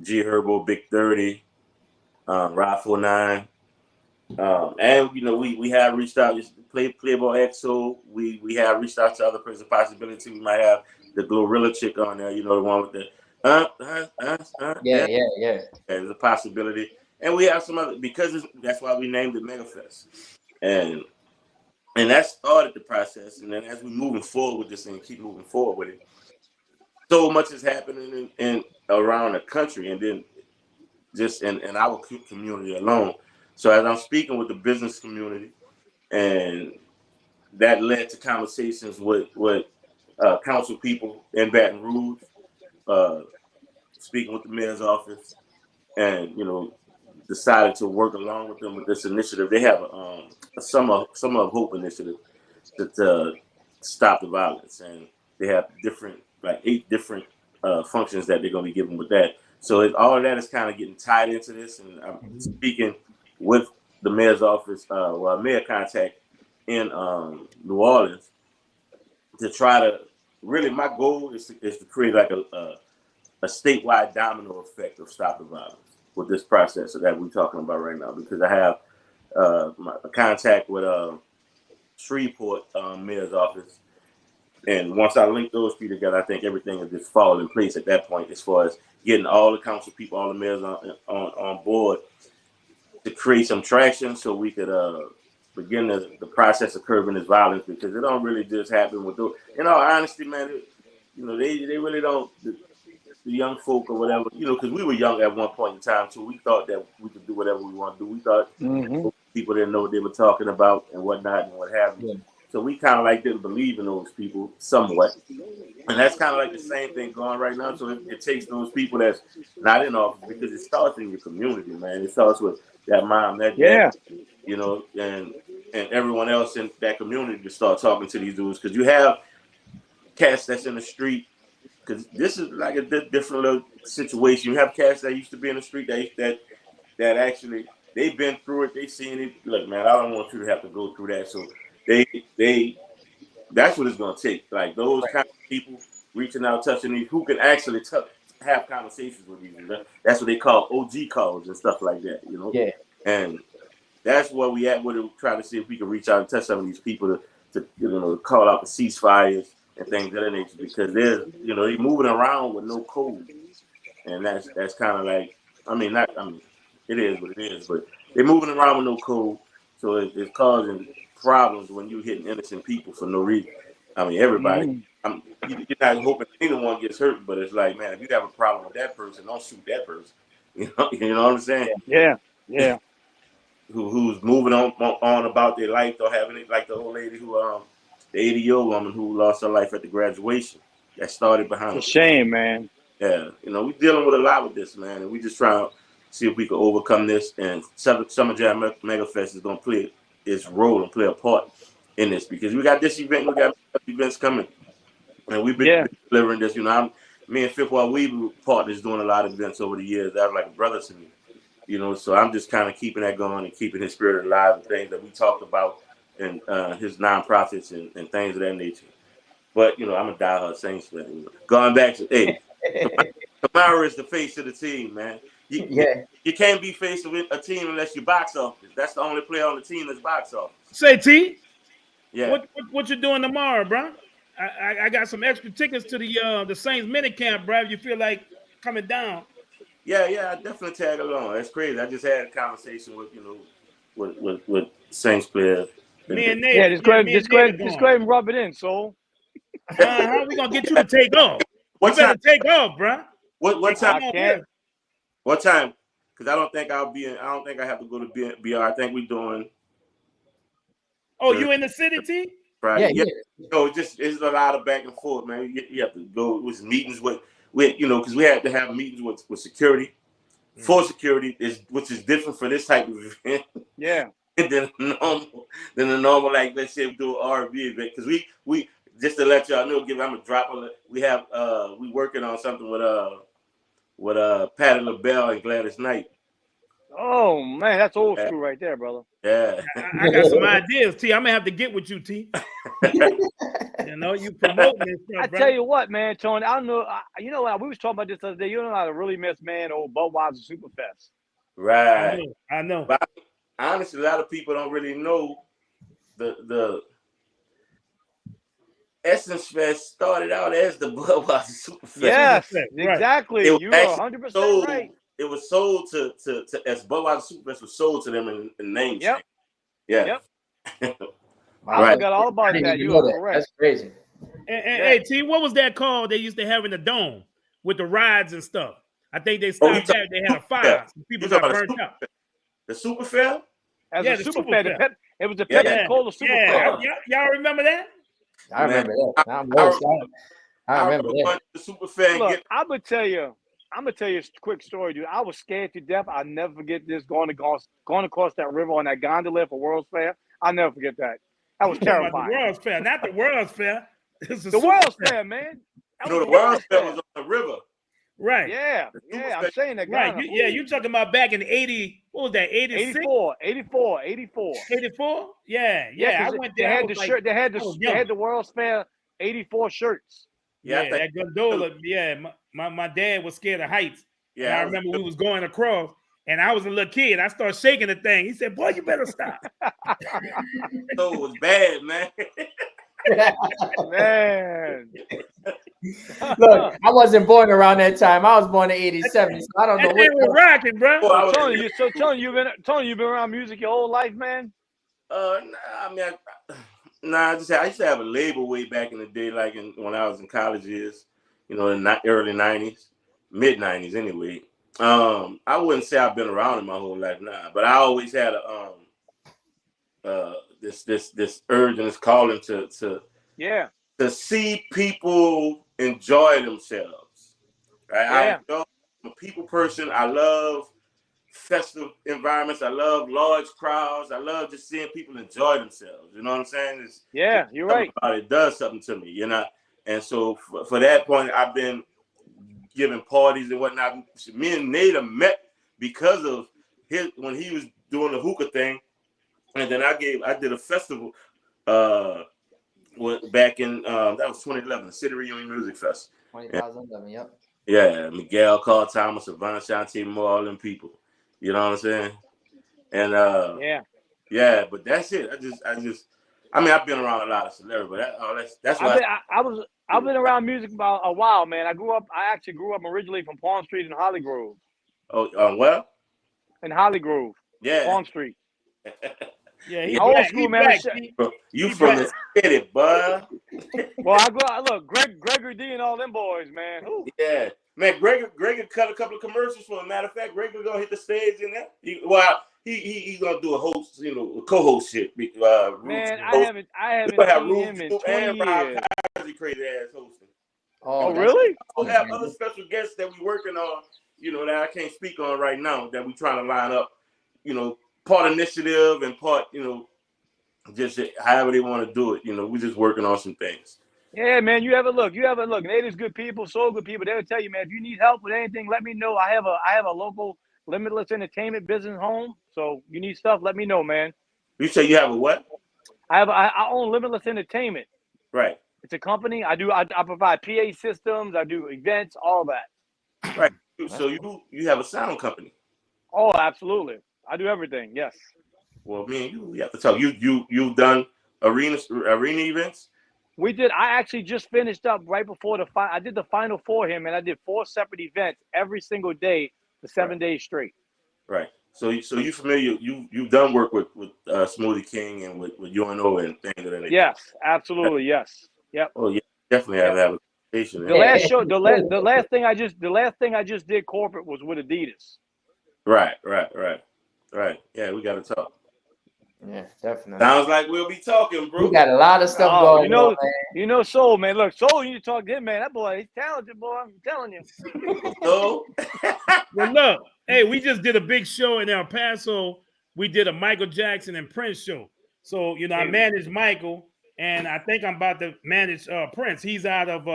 G Herbo, Big 30, Rod 49. And you know, we have reached out, Playboy XO. We have reached out to other person possibility. We might have the Glorilla chick on there, you know, the one with the Yeah. There's a possibility. And we have some other, because that's why we named it Megafest. And that started the process. And then as we're moving forward with this and keep moving forward with it, so much is happening in around the country, and then just in our community alone. So as I'm speaking with the business community, and that led to conversations with council people in Baton Rouge, speaking with the mayor's office, and you know, decided to work along with them with this initiative. They have a Summer of Hope initiative to stop the violence, and they have 8 different functions that they're going to be given with that. So all of that is kind of getting tied into this, and I'm speaking with the mayor's office, mayor contact in New Orleans, to try to really, my goal is to create like a statewide domino effect of stop the violence with this process that we're talking about right now, because I have a contact with Shreveport mayor's office, and once I link those 3 together, I think everything will just fall in place at that point, as far as getting all the council people, all the mayors on board to create some traction, so we could begin the process of curbing this violence, because it don't really just happen with those. In all honesty, man, they really don't. The young folk or whatever, because we were young at one point in time too. We thought that we could do whatever we want to do. We thought people didn't know what they were talking about and whatnot and what have you. Yeah. So we kind of like didn't believe in those people somewhat. And that's kind of like the same thing going right now. So it takes those people that's not in office, because it starts in your community, man. It starts with that mom, that dad, and everyone else in that community to start talking to these dudes. Because you have cats that's in the street, because this is like a different little situation. You have cats that used to be in the street that actually, they've been through it. They've seen it. Look, man, I don't want you to have to go through that. So they that's what it's going to take. Like those kind of people reaching out, touching these, who can actually have conversations with you. That's what they call OG calls and stuff like that, Yeah. And that's where we at. We're trying to see if we can reach out and touch some of these people to call out the ceasefires and things of that nature, because they're moving around with no code, and that's kind of like, it is what it is, but they're moving around with no code, so it's causing problems when you're hitting innocent people for no reason. Everybody, you're not hoping anyone gets hurt, but it's like, man, if you have a problem with that person, don't shoot that person. You know what I'm saying? Yeah. Who's moving on about their life, or having it, like the old lady the 80-year-old woman who lost her life at the graduation. That started behind. It's a shame, man. Yeah, we're dealing with a lot with this, man, and we just trying to see if we can overcome this. And Summer Jam Megafest is going to play its role and play a part in this, because we got this event, we got events coming, and we've been delivering this. Me and Fifth Wall, we were partners doing a lot of events over the years. That was like a brother to me, So I'm just kind of keeping that going and keeping his spirit alive and things that we talked about, and his nonprofits and things of that nature. But I'm a diehard Saints fan. Going back to Kamara is the face of the team, man. You can't be face of a team unless you box office. That's the only player on the team that's box office. Say T. Yeah. What you doing tomorrow, bro? I got some extra tickets to the Saints mini camp, bro. If you feel like coming down. Yeah, I definitely tag along. That's crazy. I just had a conversation with with Saints players. Me and Nader. Just go ahead and rub it in, so. How we gonna get you to take off? You better take off, bro. What time? What time? Because I don't think I'll be in. I don't think I have to go to BR. I think we're doing. Oh, you in the city, T? Friday. Yeah. It's a lot of back and forth, man. You have to go with meetings with because we had to have meetings with security, for security, which is different for this type of event. Yeah. And then the normal, like, let's say we do an R&B event, because we just to let y'all know, I'm gonna drop on it. We have we working on something with Patti LaBelle and Gladys Knight. Oh man, that's old school right there, brother. Yeah. I got some ideas, T. I'm gonna have to get with you, T. You promote this stuff, I tell you what, man, Tony. I don't know. We was talking about this the other day. You know how to really miss, man, old Budweiser Superfest. Right. I know. But honestly, a lot of people don't really know the Essence Fest started out as the Budweiser Superfest. Yes, exactly. You are 100% right. It was sold to as Budweiser Superfest was sold to them in the name. Yep. Yeah. Yep. I forgot all about that. You are correct. That's crazy. Hey, T, what was that called they used to have in the dome with the rides and stuff? I think they stopped that. They had a fire. People got burnt out. The Super Fair? The Super Fair. It was the Pepsi Cola Super Fair. Y'all remember that? I remember that. I remember that. The Super Fair. Look, I'm gonna tell you a quick story, dude. I was scared to death. I'll never forget this going across that river on that gondola for World's Fair. I'll never forget that. That was terrifying. The World's Fair, not the World's Fair. The World's Fair, man. The World's Fair was on the river. Right. Yeah. I'm saying that. Right. You talking about back in 80? What was that? 86? 84. 84? Yeah. I went there. They had the shirt. They had the World's Fair 84 shirts. Yeah, that gondola. Yeah, my dad was scared of heights. Yeah, I remember we was going across, and I was a little kid. I started shaking the thing. He said, "Boy, you better stop." So it was bad, man. Man. Look, I wasn't born around that time. I was born in '87, so I don't know what was rocking, bro. Tony, you've been around music your whole life, man. I mean, I used to have a label way back in the day, like when I was in college years, in the early '90s, mid '90s anyway. I wouldn't say I've been around it my whole life, but I always had this urge and this calling to see people enjoy themselves. Right? Yeah. I'm a people person. I love festive environments. I love large crowds. I love just seeing people enjoy themselves. You know what I'm saying? You're right. It does something to me, And so for that point, I've been giving parties and whatnot. Me and Nader met because of when he was doing the hookah thing, and then I did a festival back in that was 2011, the City Reunion Music Fest. 2011, yep. Yeah, Miguel, Carl Thomas, Savannah, Shanti Moore, all them people. You know what I'm saying? And yeah, but that's it. I mean, I've been around a lot of celebrities, but that's why I've been around music about a while, man. I actually grew up originally from Palm Street in Holly Grove. Oh, well? In Holly Grove. Yeah. Palm Street. Yeah, old school, man. You from the city, bud. Well, look, Gregory D and all them boys, man. Ooh. Yeah. Man, Greg cut a couple of commercials for a matter of fact. Greg gonna hit the stage in there. He's gonna do a host, a co-host shit. Man, I haven't seen him in 20 years. Crazy ass hosting. Oh, really? We'll have other special guests that we working on, that I can't speak on right now, that we trying to line up, part initiative and part, just however they want to do it. We're just working on some things. Yeah, man, you have a look. Nader's good people, so good people. They'll tell you, man, if you need help with anything, let me know. I have a local limitless entertainment business home. So you need stuff, let me know, man. You say you have a what? I own Limitless Entertainment. Right. It's a company. I provide PA systems, I do events, all that. Right. So you have a sound company. Oh, absolutely. I do everything, yes. Well, man, you have to talk. You've done arena events? We did. I actually just finished up right before I did the final for him, and I did 4 separate events every single day for 7 days straight. Right. So you familiar? You've done work with Smoothie King and with UNO and things of that nature. Yes, absolutely. Yes. Yep. Oh yeah, definitely have to have a conversation. The last show, the last thing I just did corporate was with Adidas. Right. Yeah, we got to talk. Yeah, definitely. Sounds like we'll be talking, bro. We got a lot of stuff going on, man. Soul, man. Look, Soul, you need to talk to him, man. That boy, he's talented, boy. I'm telling you. So, well, look, hey, we just did a big show in El Paso. We did a Michael Jackson and Prince show. So, I managed Michael, and I think I'm about to manage Prince. He's out of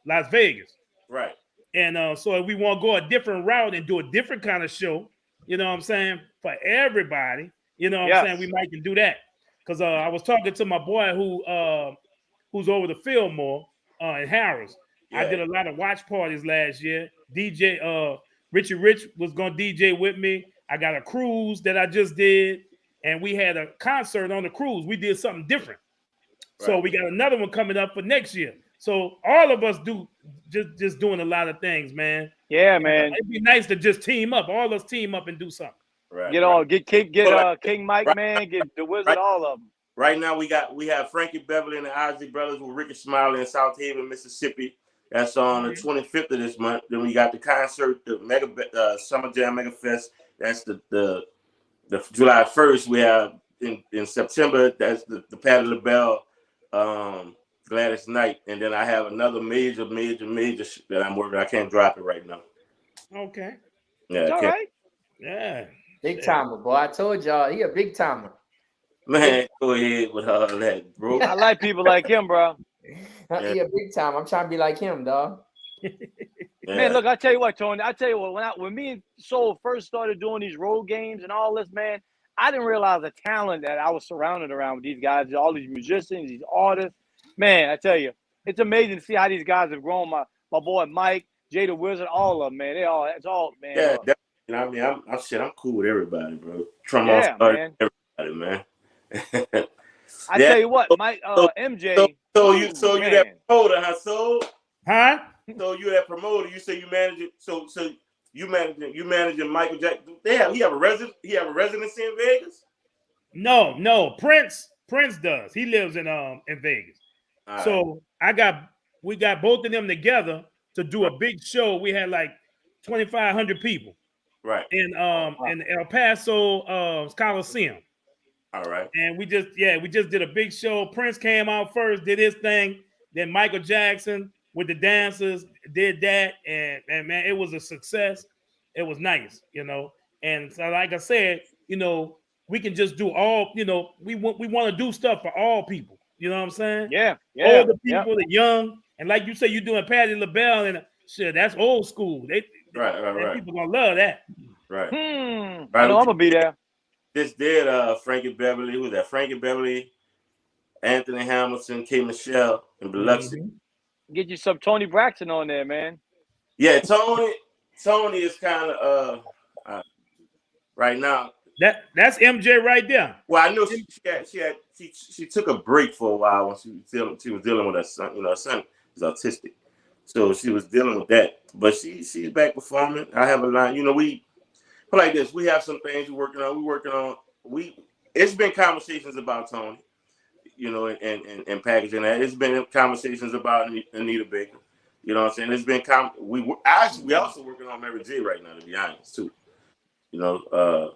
Las Vegas. Right. And so we want to go a different route and do a different kind of show, you know what I'm saying, for everybody. You know what I'm saying? We might can do that. Because I was talking to my boy who's over the Fillmore in Harris. Yeah. I did a lot of watch parties last year. DJ Richie Rich was going to DJ with me. I got a cruise that I just did. And we had a concert on the cruise. We did something different. Right. So we got another one coming up for next year. So all of us do just doing a lot of things, man. Yeah, man. It'd be nice to just team up. All us team up and do something. Right. Get King Mike, man, get the Wizard, all of them. Right now we have Frankie Beverly and the Isley Brothers with Ricky Smiley in South Haven, Mississippi. That's on the 25th of this month. Then we got the concert, the Summer Jam Megafest. That's the July 1st. We have in September. That's the Patti LaBelle, Gladys Knight, and then I have another major that I'm working. I can't drop it right now. Okay. Yeah. All right. Yeah. Big timer, boy. I told y'all he a big timer. Man, go ahead with all that, bro. I like people like him, bro. He a big time. I'm trying to be like him, dog. Man, look, I tell you what, Tony. When me and Soul first started doing these road games and all this, man, I didn't realize the talent that I was surrounded around with these guys, all these musicians, these artists. Man, I tell you, it's amazing to see how these guys have grown. My boy Mike, Jay the Wizard, all of them, man. It's all, man. Yeah, definitely. I mean, I'm cool with everybody, bro. Man. Everybody, man. I tell you what, Mike, MJ. So you that promoter, huh? So you that promoter. You say you manage it. So you managing Michael Jackson. He have a residency in Vegas. No. Prince does. He lives in Vegas. All So we got both of them together to do a big show. We had like 2,500 people. Right. In El Paso Coliseum. All right. And we just did a big show. Prince came out first, did his thing. Then Michael Jackson with the dancers did that, and man, it was a success. It was nice, you know. And so, like I said, you know, we can just do all, you know, we want to do stuff for all people. You know what I'm saying? Yeah. All the people, the young, and like you say, you're doing Patti LaBelle and shit. That's old school. Right. People gonna love that. Right. I know I'm gonna be there. This did Frankie Beverly. Who was that? Frankie Beverly, Anthony Hamilton, K. Michelle, and Biloxi. Get you some Tony Braxton on there, man. Yeah, Tony is kind of right now. That's MJ right there. Well, I know she took a break for a while when she was dealing with her son. You know, her son is autistic, so she was dealing with that. But she's back performing. I have a line. You know, we like this. We have some things we're working on. It's been conversations about Tony, you know, and packaging that. It's been conversations about Anita Baker. You know what I'm saying? It's been we also working on Mary J right now, to be honest, too. You know,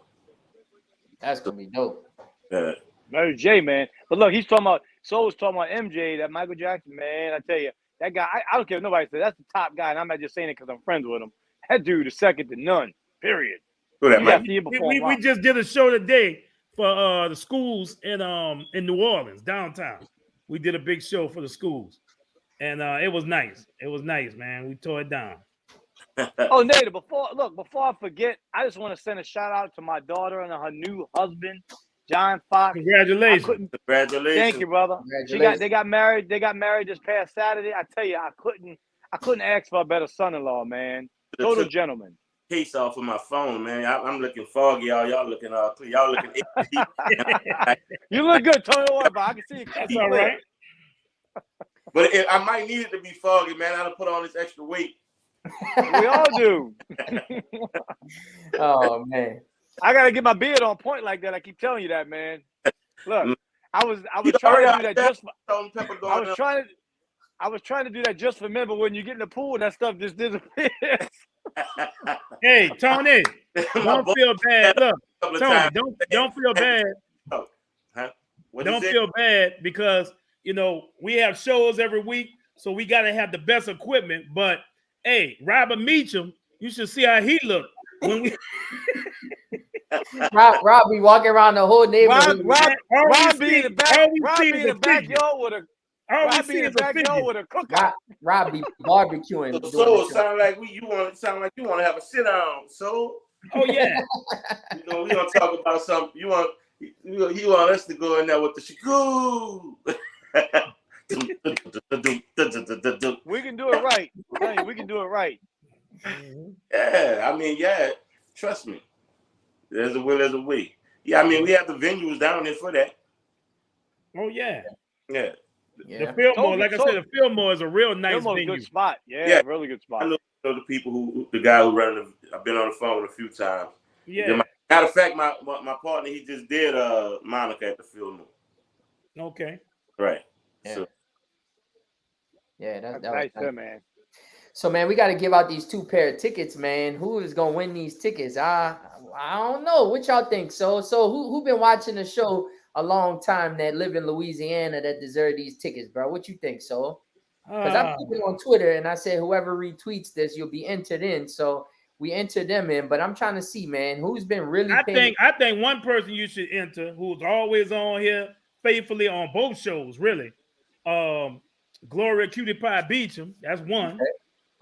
that's gonna be dope. Yeah. Mary J, man. But look, he's talking about MJ, that Michael Jackson, man. I tell you, that guy, I don't care if nobody says that's the top guy, and I'm not just saying it because I'm friends with him. That dude is second to none. Period. We just did a show today for the schools in New Orleans, downtown. We did a big show for the schools. And it was nice. It was nice, man. We tore it down. Oh, Nader, before I forget, I just want to send a shout out to my daughter and her new husband, John Fox. Congratulations. Thank you, brother. They got married this past Saturday. I tell you, I couldn't ask for a better son-in-law, man. Total gentleman. Case off of my phone, man. I'm looking foggy, y'all looking all clear. Y'all looking You look good, Tony. Don't worry about it. I can see you. That's all right. But I might need it to be foggy, man. I done put on this extra weight. We all do. Oh man, I gotta get my beard on point like that. I keep telling you that, man. Look, I was trying to do that just. I was trying to do that just for men, but when you get in the pool, that stuff just disappears. Hey, Tony, don't feel bad. Look, Tony, don't feel bad. Huh? Don't feel bad because you know we have shows every week, so we gotta have the best equipment. But hey, Robert Meacham, you should see how he looked when we. Rob be walking around the whole neighborhood. Rob be in the backyard with a. With a cookout. Rob be barbecuing. So it sound like you want to have a sit down. So oh yeah, you know we gonna talk about something. You want us to go in there with the shagoo. We can do it right. We can do it right. Yeah, I mean, yeah. Trust me. There's a will, there's a way. Yeah, I mean, we have the venues down there for that. Oh yeah. Yeah. The Fillmore, like I said, the Fillmore is a real nice venue. Good spot. Yeah, really good spot. I know the people the guy who ran I've been on the phone a few times. Yeah. Matter of fact, my partner, he just did Monica at the Fillmore. Okay. Right. Yeah. So. Yeah, that nice, was nice. Man. So man, we got to give out these 2 pair of tickets, man. Who is gonna win these tickets? I don't know. What y'all think? So who been watching the show a long time that live in Louisiana that deserve these tickets, bro? What you think, so? Because I put it on Twitter and I said whoever retweets this, you'll be entered in. So we entered them in, but I'm trying to see, man, who's been really. I think one person you should enter who's always on here faithfully on both shows, really. Gloria Cutie Pie Beecham, that's one.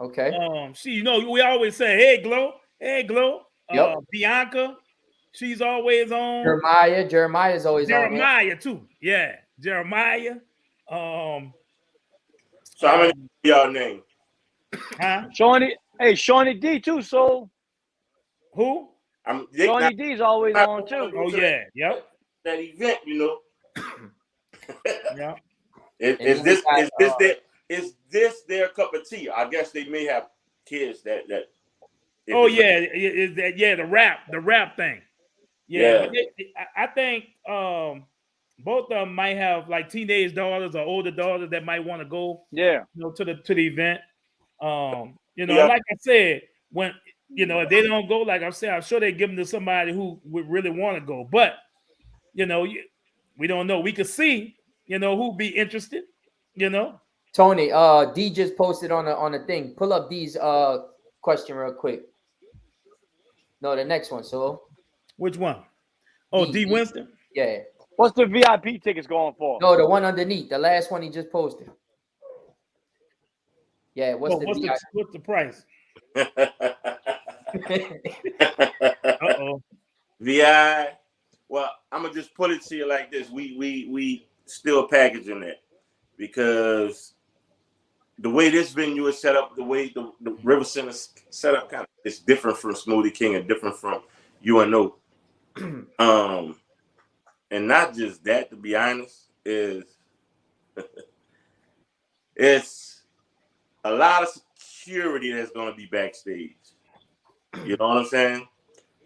Okay. She, you know, we always say, "Hey, Glow, hey, Glow." Yep. Bianca, she's always on. Jeremiah's always on. Jeremiah too, yeah, Jeremiah. So how many y'all name? Huh? Shawnee D too. So who? Shawnee D's always on too. Oh yeah, yep. That event, you know. Yeah. Is this their cup of tea? I guess they may have kids that. Oh yeah, is that the rap thing? Yeah. But I think both of them might have like teenage daughters or older daughters that might want to go. Yeah. To the event. Like I said, when if they don't go, like I said, I'm sure they give them to somebody who would really want to go. But we don't know. We could see, who'd be interested. Tony, D just posted on the thing. Pull up D's question real quick. No, the next one. So which one? Oh, D Winston. Yeah. What's the VIP tickets going for? No, the one underneath, the last one he just posted. Yeah, what's the price? VI. Well, I'm gonna just put it to you like this: we still packaging that because the way this venue is set up, the way the River Center is set up, kind of it's different from Smoothie King and different from UNO. And not just that, to be honest, is it's a lot of security that's going to be backstage. You know what I'm saying?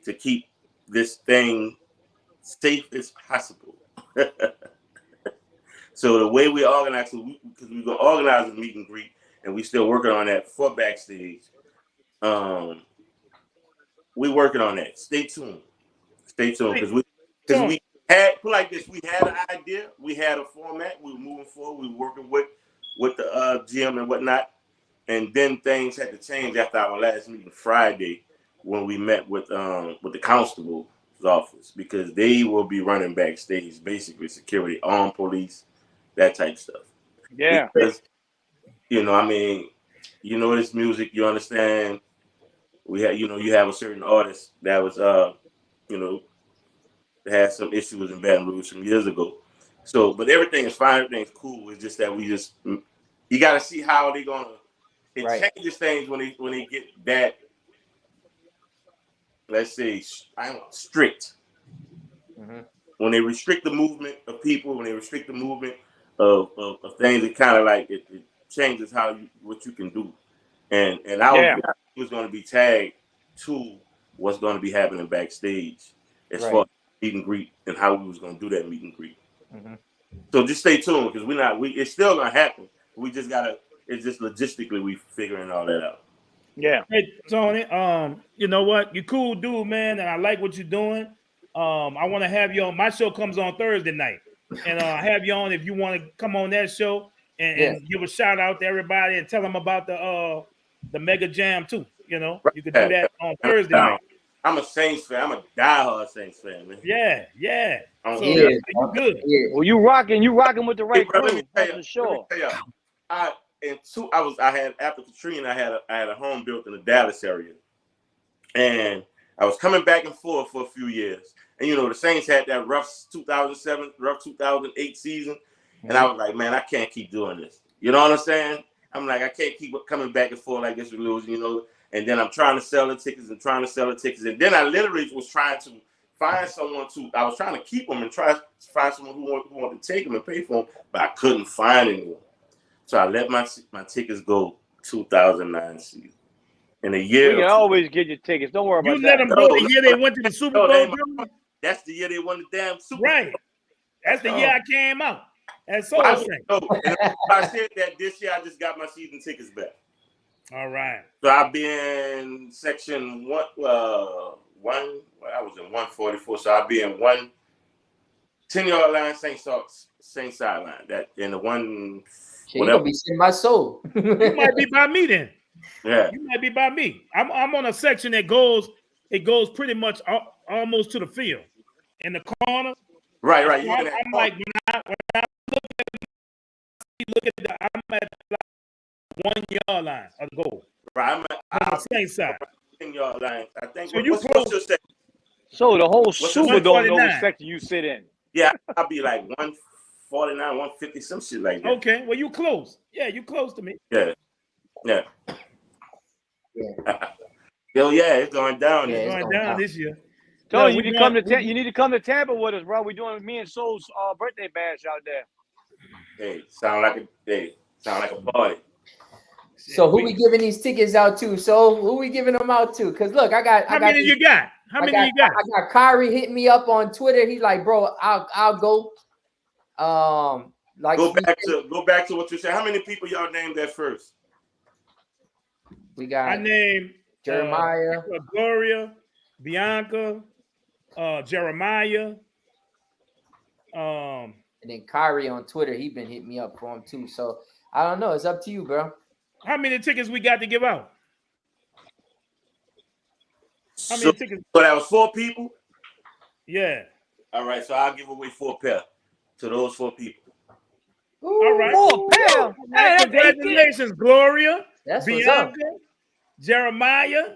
To keep this thing safe as possible. So the way we organize, because we're going to organize a meet and greet, and we still working on that for backstage. We working on that. Stay tuned. Because we had, put like this, we had an idea, we had a format, we were moving forward, we were working with the GM and whatnot, and then things had to change after our last meeting Friday when we met with the constable's office, because they will be running backstage, basically security, armed police, that type stuff. Yeah. Because, this music, you understand, we had, you have a certain artist that was, had some issues in Baton Rouge some years ago. So, but everything is fine, everything's cool. It's just that you got to see how they're gonna. It changes things when they get that. Let's say strict. Mm-hmm. When they restrict the movement of people, when they restrict the movement of things, it kind of like it changes what you can do. And our was going to be tagged to what's going to be happening backstage as far as meet and greet and how we was going to do that meet and greet. Mm-hmm. So just stay tuned, because it's still going to happen. We just it's just logistically we figuring all that out. Yeah. Hey, Tony, you know what? You're cool dude, man, and I like what you're doing. I want to have you on. My show comes on Thursday night, and I have you on if you want to come on that show and give a shout out to everybody and tell them about the Mega Jam too. You can do that on Thursday night. I'm a Saints fan. I'm a diehard Saints fan, man. Yeah. You good. Yeah. Well, you rocking with the right crew. For sure. After Katrina, I had a home built in the Dallas area, and I was coming back and forth for a few years. And the Saints had that rough 2007, rough 2008 season, and I was like, man, I can't keep doing this. You know what I'm saying? I'm like, I can't keep coming back and forth like this with losing, And then I'm trying to sell the tickets, and then I literally was trying to find someone I was trying to keep them and try to find someone who wanted to take them and pay for them, but I couldn't find anyone. So I let my tickets go 2009 season. In a year, you can always get your tickets. Don't worry about that. You let them go the year they went to the Super Bowl. That's the year they won the damn Super Bowl. Right. That's the year I came out. That's so I said that this year I just got my season tickets back. All right. So I'll be in section one. I was in 144. So I'll be in 10-yard line, Saint sideline. That in the one. You're gonna be seeing my soul. You might be by me then. Yeah. You might be by me. I'm on a section that goes pretty much almost to the field in the corner. Right. So I'm like when I look at I'm at like 1 yard line of the goal. Right. I'm on the same side. 10-yard line. I think. So So the whole Super don't know what section you sit in. Yeah, I'll be like 149, 150, some shit like that. Okay, well you close. Yeah, you close to me. Yeah. Hell yeah, it's going down. It's going down this year. Tony, you need to come to Tampa with us, bro. We're doing me and Soul's birthday bash out there. Hey, sound like a party. So who we giving these tickets out to? So who we giving them out to? Because look, I got. How many you got? How many you got? I got Kyrie hitting me up on Twitter. He's like, bro, I'll go. Like go back to what you said. How many people y'all named that first? We got I named Jeremiah, Gloria, Bianca, Jeremiah. And then Kyrie on Twitter. He been hitting me up for him too. So I don't know. It's up to you, bro. How many tickets we got to give out? How many tickets? So that was 4 people? Yeah. All right, so I'll give away 4 pair to those 4 people. Ooh, all right. 4 pair. Hey, congratulations, Gloria, that's Bianca, Jeremiah,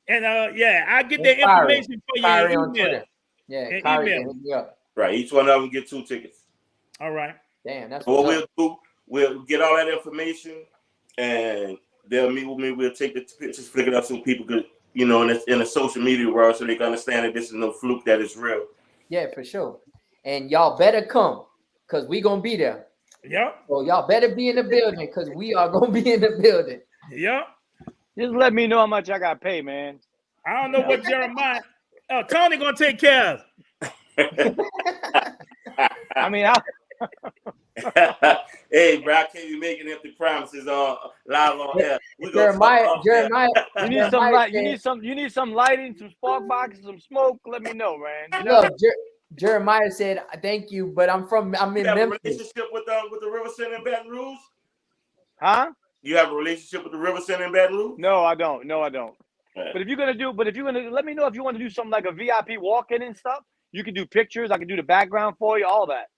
and I get the Kyrie. information for Kyrie you on email. Twitter. Yeah, And Kyrie email. hit me up. Right, each one of them get 2 tickets. All right. Damn, that's So what we'll do, we'll get all that information, and they'll meet with me. We'll take the pictures, flick it up so people could, in the social media world, so they can understand that this is no fluke, that it's real. Yeah, for sure. And y'all better come, because we going to be there. Yep. So y'all better be in the building, because we are going to be in the building. Yep. Just let me know how much I got to pay, man. I don't know what Jeremiah. Tony going to take care of. I mean, hey, bro, I can't be making empty promises on live on air. Jeremiah, you need some lighting, some spark boxes, some smoke. Let me know, man. Look, Jeremiah said, "Thank you, but I'm in you have Memphis." a relationship with the River Center in Baton Rouge? Huh? You have a relationship with the River Center in Baton Rouge? No, I don't. Right. But if you're gonna let me know if you want to do something like a VIP walk-in and stuff. You can do pictures. I can do the background for you, all that.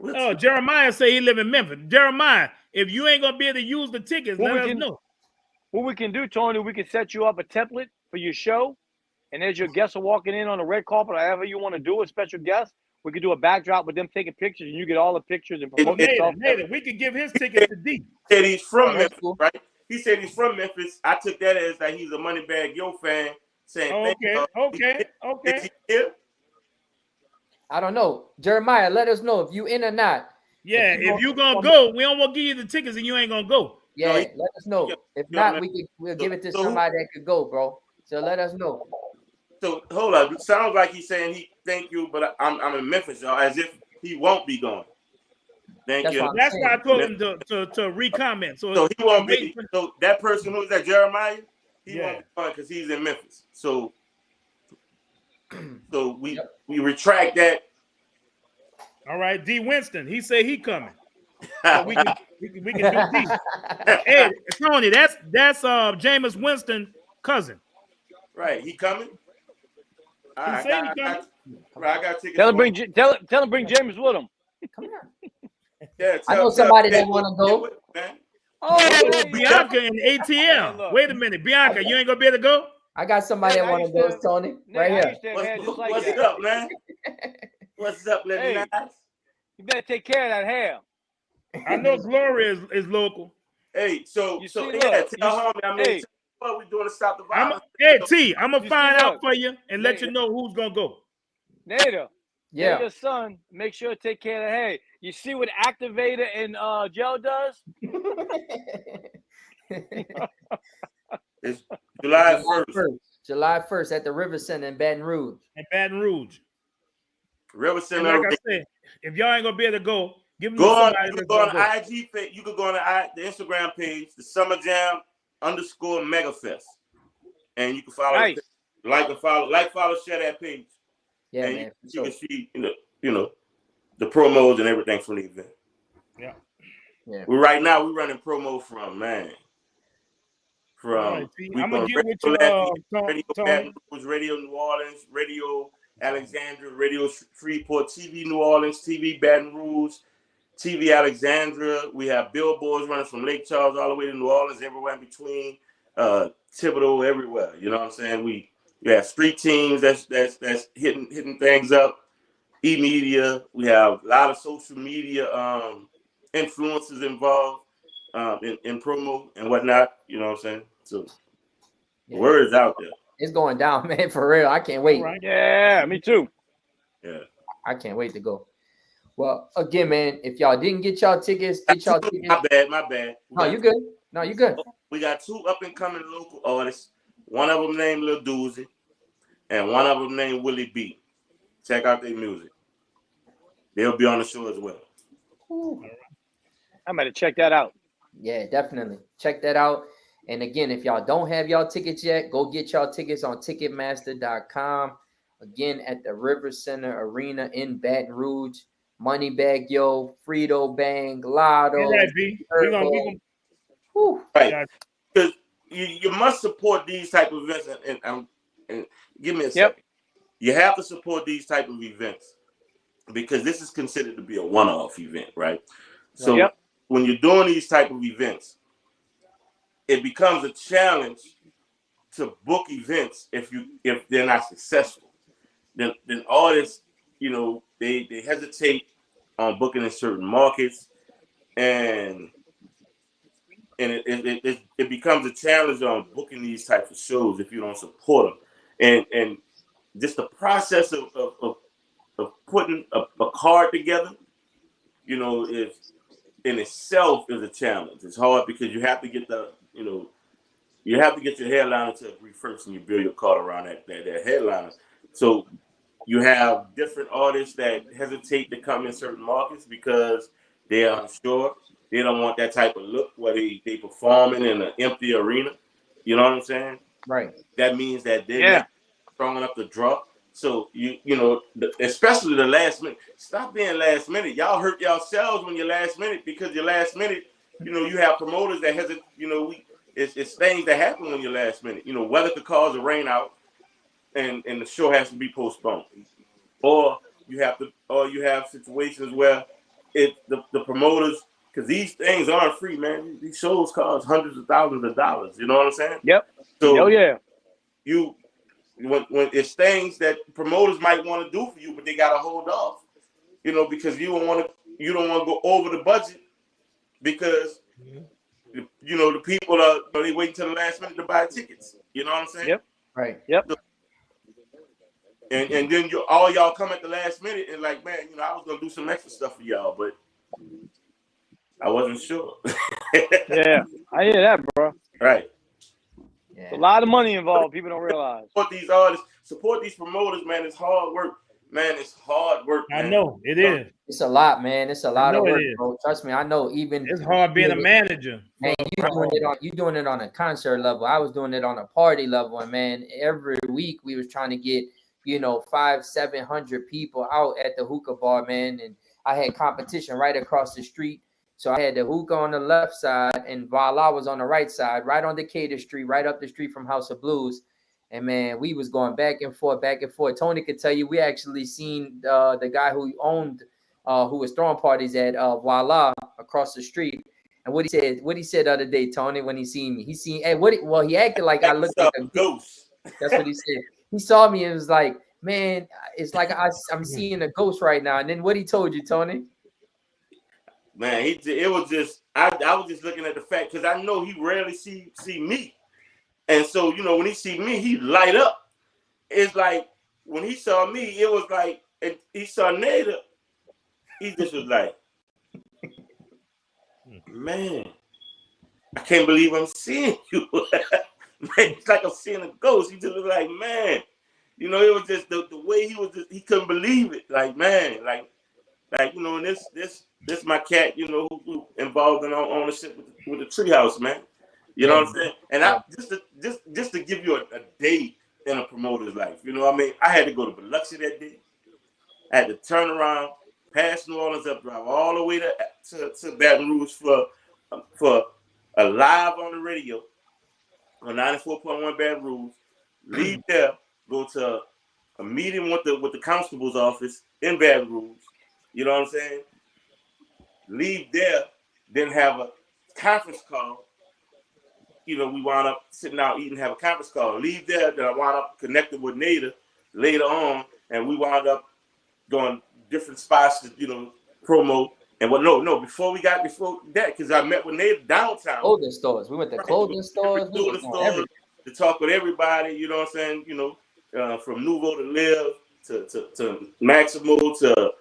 Oh, Jeremiah say he live in Memphis. Jeremiah, if you ain't gonna be able to use the tickets, let us know. What we can do, Tony, we can set you up a template for your show, and as your guests are walking in on the red carpet, or however you want to do a special guest, we could do a backdrop with them taking pictures, and you get all the pictures and promote yourself. Nader, we could give his tickets to D. He said he's from Memphis, right? He said he's from Memphis. I took that as that he's a Moneybag Yo fan, saying, Okay. Is he here? I don't know. Jeremiah, let us know if you in or not. Yeah, if you gonna go, we don't want to give you the tickets and you ain't gonna go. Yeah, let us know. If not, we'll give it to somebody that could go, bro. So let us know. So hold up. It sounds like he's saying thank you, but I'm in Memphis, y'all, as if he won't be going. Thank you. That's why I told him to re-comment. So he won't be. So that person who's that Jeremiah, he won't be going because he's in Memphis. So we retract that. All right, D. Winston, he said he coming. So we can do D. Hey, Tony, that's Jameis Winston cousin. Right, he coming. He said he coming. I got tickets. Tell him bring James with him. Come here. Yeah, I know somebody that want to go. Oh, Bianca and ATL. Wait a minute, Bianca, you ain't gonna be able to go? I got somebody that want to go, Tony. Right here. What's up, man? What's up, little guys? You better take care of that hair. I know Gloria is local. Hey, tell homie, what we doing to stop the violence? I'm gonna find out for you and let you know who's gonna go. Nader. Yeah. Your son, make sure to take care of the hair. You see what Activator and gel does? It's July 1st. July 1st at the River Center in Baton Rouge. River Center. And like I said, if y'all ain't gonna be able to go, give me go on. somebody. You can go on the IG page. You can go on the Instagram page, the Summer Jam _Megafest, and you can follow, follow, share that page. Yeah, and man. you can see, the promos and everything from the event. Yeah. Right now we're running promo from I'm gonna get with you. Radio New Orleans, Radio Alexandria, Radio Freeport, TV New Orleans, TV Baton Rouge, TV Alexandria. We have billboards running from Lake Charles all the way to New Orleans, everywhere in between. Thibodeau, everywhere. You know what I'm saying? We have street teams that's hitting things up. E-media. We have a lot of social media influencers involved in promo and whatnot. You know what I'm saying? So the word is out there. It's going down, man, for real. I can't wait. Right. Yeah, me too. Yeah. I can't wait to go. Well, again, man, if y'all didn't get y'all tickets, get y'all tickets. My bad. No, you good. No, you good. We got 2 up and coming local artists. One of them named Lil Doozy. and one of them named Willie B. Check out their music. They'll be on the show as well. I'm gonna check that out. Yeah, definitely. Check that out. And again, if y'all don't have y'all tickets yet, go get y'all tickets on Ticketmaster.com. Again, at the River Center Arena in Baton Rouge. Moneybag Yo, Frito Bang, Lotto. Right, B. We're gonna right. Because you must support these type of events. And give me a second. You have to support these type of events because this is considered to be a one-off event, right? So when you're doing these type of events, it becomes a challenge to book events if they're not successful. Then artists, they hesitate on booking in certain markets, and it becomes a challenge on booking these types of shows if you don't support them. And just the process of putting a card together, is in itself is a challenge. It's hard because you have to get your headliner to agree first, and you build your card around that headliner. So you have different artists that hesitate to come in certain markets because they're unsure. They don't want that type of look where they performing in an empty arena. You know what I'm saying? Right. That means that they're not strong enough to draw. So especially the last minute. Stop being last minute. Y'all hurt yourselves when you're last minute because you're last minute. You have promoters that hesitate. It's things that happen when you're last minute. Weather could cause a rain out, and the show has to be postponed, or you have situations where the promoters, because these things aren't free, man. These shows cost hundreds of thousands of dollars. You know what I'm saying? Yep. So when it's things that promoters might want to do for you, but they gotta hold off, because you don't want to go over the budget because the people they wait until the last minute to buy tickets. You know what I'm saying? Yep. Right. Yep. So, and then all y'all come at the last minute and like, man, I was gonna do some extra stuff for y'all, but I wasn't sure. Yeah, I hear that, bro. Right. Yeah. A lot of money involved. People don't realize. Support these artists. Support these promoters, man. It's hard work. Man, it's hard work, man. I know it is. It's a lot, man. It's a lot of work, it is. bro. Trust me, I know. Even it's hard being a manager. Man, you doing it on a concert level. I was doing it on a party level, and man, every week we was trying to get 500-700 people out at the hookah bar, man. And I had competition right across the street. So I had the hookah on the left side, and Voila was on the right side, right on Decatur Street, right up the street from House of Blues. And man, we was going back and forth. Tony could tell you, we actually seen the guy who owned, who was throwing parties at Voila across the street. And what he said the other day, Tony, when he seen me, he acted like I looked like a ghost. That's what he said. He saw me and was like, man, it's like I'm seeing a ghost right now. And then what he told you, Tony? Man, it was just I was just looking at the fact because I know he rarely see me, and so when he see me, he light up. It's like when he saw me, it was like and he saw Nader, he just was like, man, I can't believe I'm seeing you. Man, it's like I'm seeing a ghost. He just was like, man, it was just the way he was. He couldn't believe it. Like, man, like and this my cat, who involved in ownership with the treehouse, man. You know what I'm saying? And I just to give you a day in a promoter's life, I had to go to Biloxi that day. I had to turn around, pass New Orleans up, drive all the way to Baton Rouge for a live on the radio on 94.1 Baton Rouge. Leave there, go to a meeting with the constable's office in Baton Rouge. You know what I'm saying? Leave there, then have a conference call. We wound up sitting out eating, have a conference call. Leave there, then I wound up connecting with Nader later on, and we wound up going different spots to, promo. And before that, because I met with Nader downtown. Clothing stores. We went to clothing stores. To talk with everybody, you know what I'm saying? From Nouveau to Live to Maximo to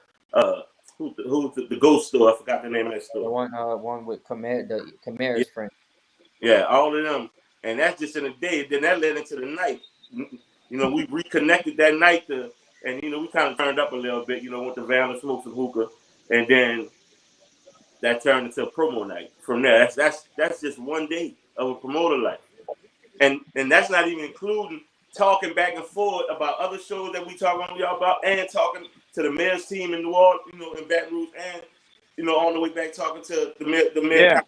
who's the ghost store? I forgot the name of that store. The one with Camara's friend. Yeah, all of them, and that's just in a day. Then that led into the night. we reconnected that night and we kind of turned up a little bit, went to Van and smoked some hookah, and then that turned into a promo night. From there, that's just one day of a promoter life, and that's not even including talking back and forth about other shows that we talk on y'all about, and talking to the mayor's team in New Orleans, in Baton Rouge, and on the way back talking to the mayor.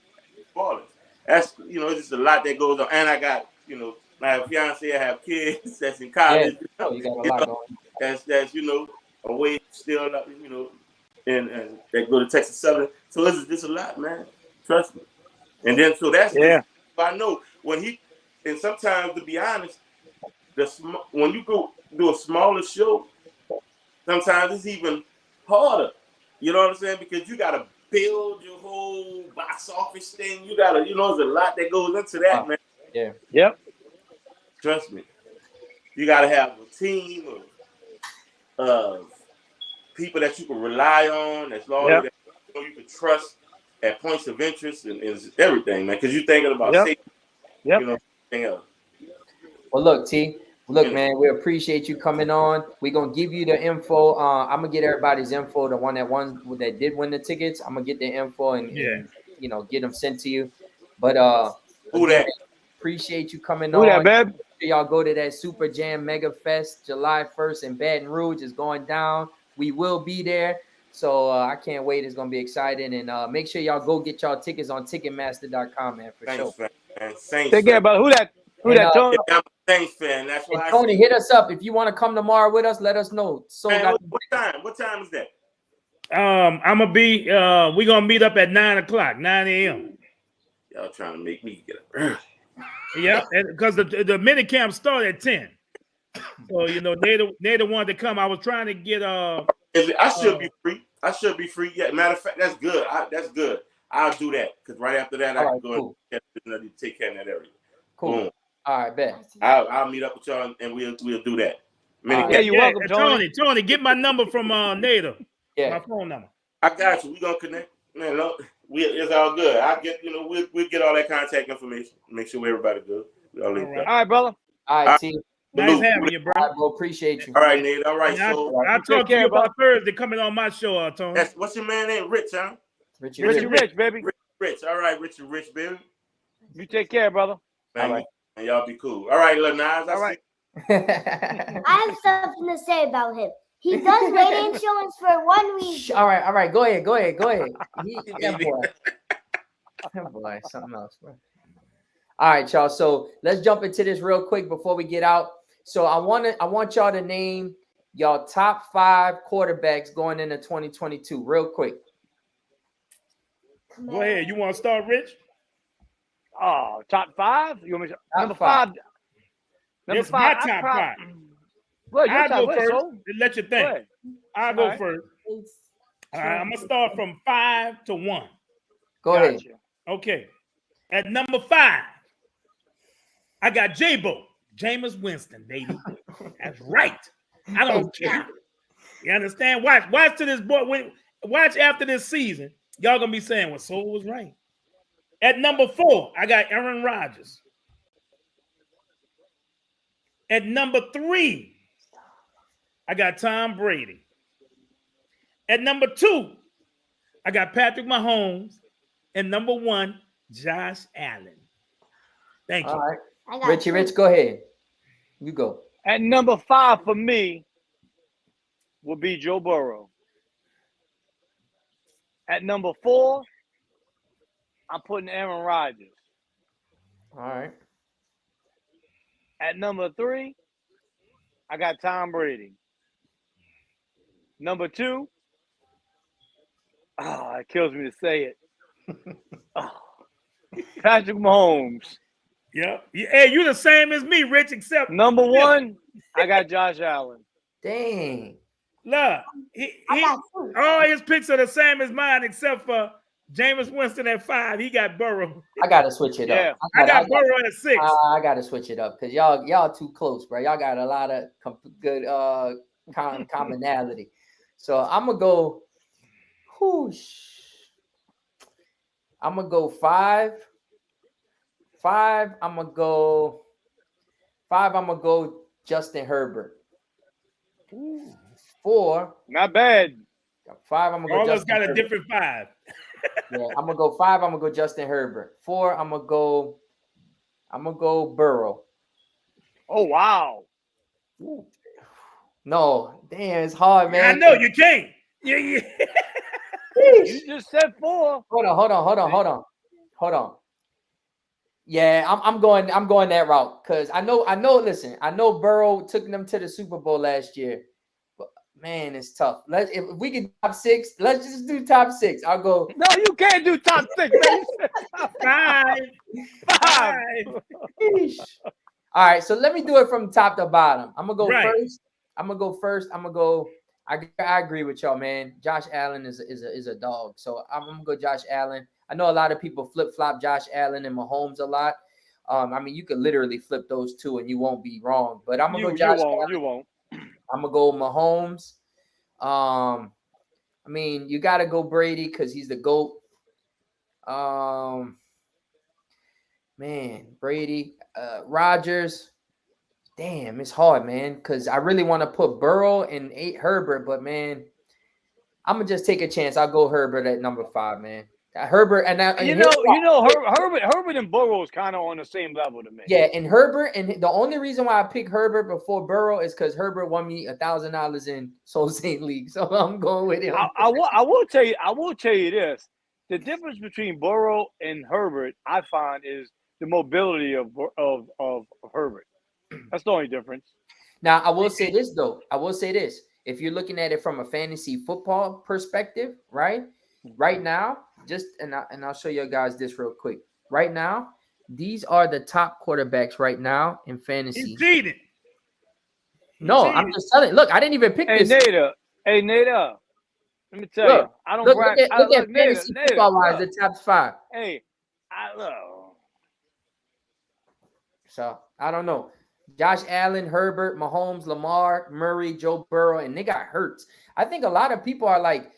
That's it's just a lot that goes on, and I got my fiance, I have kids that's in college. Yeah, you got a lot going. That's away still, and that go to Texas Southern. So it's a lot, man. Trust me. And then so that's I know when and sometimes, to be honest, when you go do a smaller show, sometimes it's even harder. You know what I'm saying? Because you gotta build your whole box office thing. You gotta, there's a lot that goes into that, man. Yeah. Yep. Trust me. You gotta have a team of people that you can rely on, that's loyal, that you can trust at points of interest and everything, man. Because you're thinking about safety. Everything else. Well, look, T. Look, man, we appreciate you coming on. We're gonna give you the info. I'm gonna get everybody's info. The one that did win the tickets, I'm gonna get the info and get them sent to you. But again, appreciate you coming on. That, babe? Y'all go to that Super Jam Megafest July 1st in Baton Rouge. It's going down. We will be there. So I can't wait. It's gonna be exciting. And make sure y'all go get y'all tickets on Ticketmaster.com, man, for sure. Man. Take care, brother. Who that Tony? I'm a Saints fan. That's why. Tony, hit us up if you want to come tomorrow with us. Let us know. Man, what time? What time is that? I'm gonna be. We're gonna meet up at 9 o'clock, 9 a.m. Y'all trying to make me get up early. Yeah, because the mini camp start at 10. So Nader wanted to come. I was trying to get I should be free. I should be free. Yeah, matter of fact, that's good. That's good. I'll do that because right after that I can go and take care of that area. Cool. Boom. All right, bet. I'll meet up with y'all and we'll do that. You're welcome, Tony. Tony, get my number from Nader. Yeah, my phone number. I got you. We gonna connect. Man, it's all good. I get we'll get all that contact information. Make sure everybody good. All right, brother. All right, T. Nice having you, bro. All right, bro. Appreciate you. All right, Nate. All right. I'll talk to you about Thursday coming on my show, Tony. What's your man name? Rich, huh? Richie Rich, baby. Rich. All right, Richard Rich, baby. You take care, brother. All right. And y'all be cool. All right, Lil Nas. All right. I have something to say about him. He does radio insurance for 1 week. All right. Go ahead. That boy, something else, bro. All right, y'all. So let's jump into this real quick before we get out. So I want y'all to name y'all top 5 quarterbacks going into 2022, real quick. Go ahead. You want to start, Rich? Oh, top 5? You want me to number 5? Number it's 5. My top 5. Well, I'll go first. So? Let you think. I'll go first. All right, I'm gonna start from 5 to 1. Go ahead. Okay. At number 5, I got J-Bo, Jameis Winston, baby. That's right. I don't care. You understand? Watch to this boy. Watch after this season. Y'all gonna be saying, "Well, Soul was right." At number 4, I got Aaron Rodgers. At number 3, I got Tom Brady. At number 2, I got Patrick Mahomes. And number 1, Josh Allen. Thank you. All right. Rich, go ahead. You go. At number 5 for me will be Joe Burrow. At number 4, I'm putting Aaron Rodgers. All right. At number 3, I got Tom Brady. Number 2, it kills me to say it. Patrick Mahomes. Yeah. Hey, you the same as me, Rich, except number 1, I got Josh Allen. Dang. Look, all his picks are the same as mine, except for Jameis Winston at 5. He got Burrow. I gotta switch it up. I got Burrow at 6. I gotta switch it up because y'all too close, bro. Y'all got a lot of good commonality. So I'm gonna go. I'm gonna go 5. 5. I'm gonna go Justin Herbert. 4. Not bad. 5. I'm gonna go. All of us Justin got a Herbert. different 5. Yeah, I'm gonna go 5. I'm gonna go Justin Herbert. 4. I'm gonna go Burrow. Oh wow. Ooh. No, damn, it's hard, man. I know you can't. Yeah. You just said 4. Hold on. Yeah, I'm going that route because I know. Listen, I know Burrow took them to the Super Bowl last year, but man, it's tough. If we can top 6, let's just do top 6. I'll go. No, you can't do top 6. Man. You said top 5. 5. Sheesh. All right, so let me do it from top to bottom. I'm gonna go first. I agree with y'all, man. Josh Allen is a dog, so I'm gonna go Josh Allen. I know a lot of people flip-flop Josh Allen and Mahomes a lot. I mean, you could literally flip those two and you won't be wrong. But I'm gonna go Josh Allen. You won't. I'm gonna go Mahomes. I mean, you gotta go Brady because he's the GOAT. Man, Brady, Rodgers. Damn, it's hard, man, because I really want to put Burrow and Herbert, but man, I'm gonna just take a chance. I'll go Herbert at number 5, man. Herbert and Herbert and Burrow is kind of on the same level to me. Yeah, and Herbert, and the only reason why I pick Herbert before Burrow is because Herbert won me $1,000 in Soul Saint League, so I'm going with him. I will tell you this: the difference between Burrow and Herbert, I find, is the mobility of Herbert. That's the only difference. Now, I will say this though. If you're looking at it from a fantasy football perspective, right? Right now, I'll show you guys this real quick. Right now, these are the top quarterbacks right now in fantasy. He's cheating. No, I'm just telling. Look, I didn't even pick this. Nader. Let me tell you. I don't brag. Look at fantasy football wise, the top 5. Hey, So I don't know. Josh Allen, Herbert, Mahomes, Lamar, Murray, Joe Burrow, and they got Hurts. I think a lot of people are like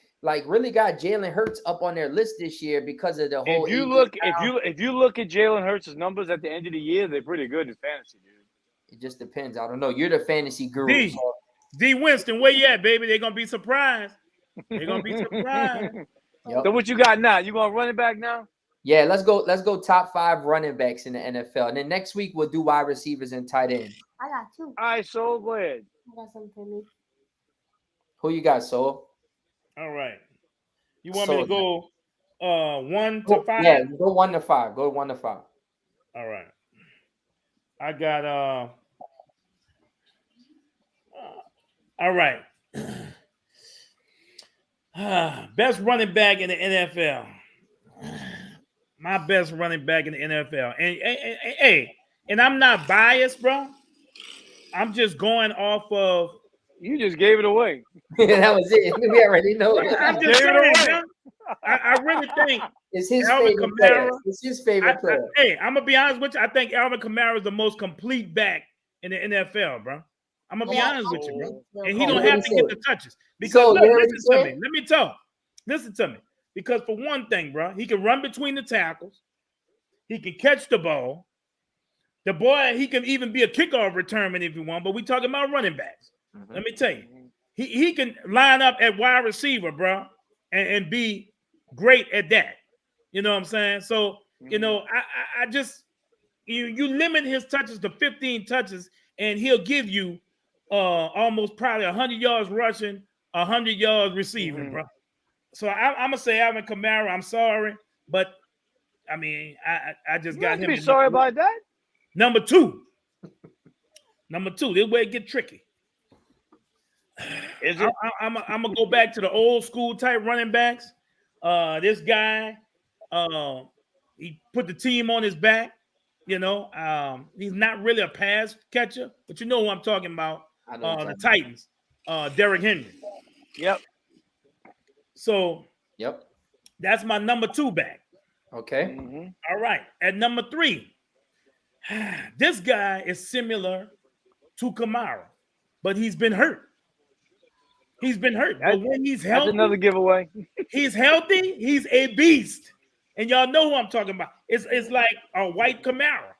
really got Jalen Hurts up on their list this year because of the whole. If you look at Jalen Hurts' numbers at the end of the year, they're pretty good in fantasy, dude. It just depends. I don't know. You're the fantasy guru. D Winston, where you at, baby? They're gonna be surprised. Yep. So what you got now? You gonna run it back now? Yeah, let's go top 5 running backs in the NFL. And then next week we'll do wide receivers and tight end. I got 2. All right, so go ahead. I got something for me. Who you got, Soul? All right. You want me to go 1 to 5? Yeah, go 1 to 5. Go 1 to 5. All right. I got all right. Best running back in the NFL. My best running back in the NFL. And I'm not biased, bro. I'm just going off of. You just gave it away. That was it. We already know. I'm just saying, I really think it's his Alvin favorite Kamara. player. It's his favorite player. I'm gonna be honest with you. I think Alvin Kamara is the most complete back in the NFL, bro. I'm gonna be honest with you, bro. And he don't have to get the touches because listen to me. Let me talk. Listen to me. Because for one thing, bro, he can run between the tackles. He can catch the ball. The boy, he can even be a kickoff returner if you want. But we talking about running backs. Mm-hmm. Let me tell you, he can line up at wide receiver, bro, and be great at that. You know what I'm saying? So you know, I just you limit his touches to 15 touches, and he'll give you almost probably 100 yards rushing, 100 yards receiving, bro. So I'm gonna say Alvin Kamara. I'm sorry, but I mean, I just got him. Be sorry about that. Number 2. This way it get tricky. Is it? I'm gonna go back to the old school type running backs. This guy, he put the team on his back. You know, he's not really a pass catcher, but you know who I'm talking about. The Titans, Derrick Henry. Yep. So, yep, that's my number 2 back. Okay. Mm-hmm. All right. At number 3, this guy is similar to Kamara, but he's been hurt. But when he's healthy, that's another giveaway. He's healthy. He's a beast, and y'all know who I'm talking about. It's like a white Kamara.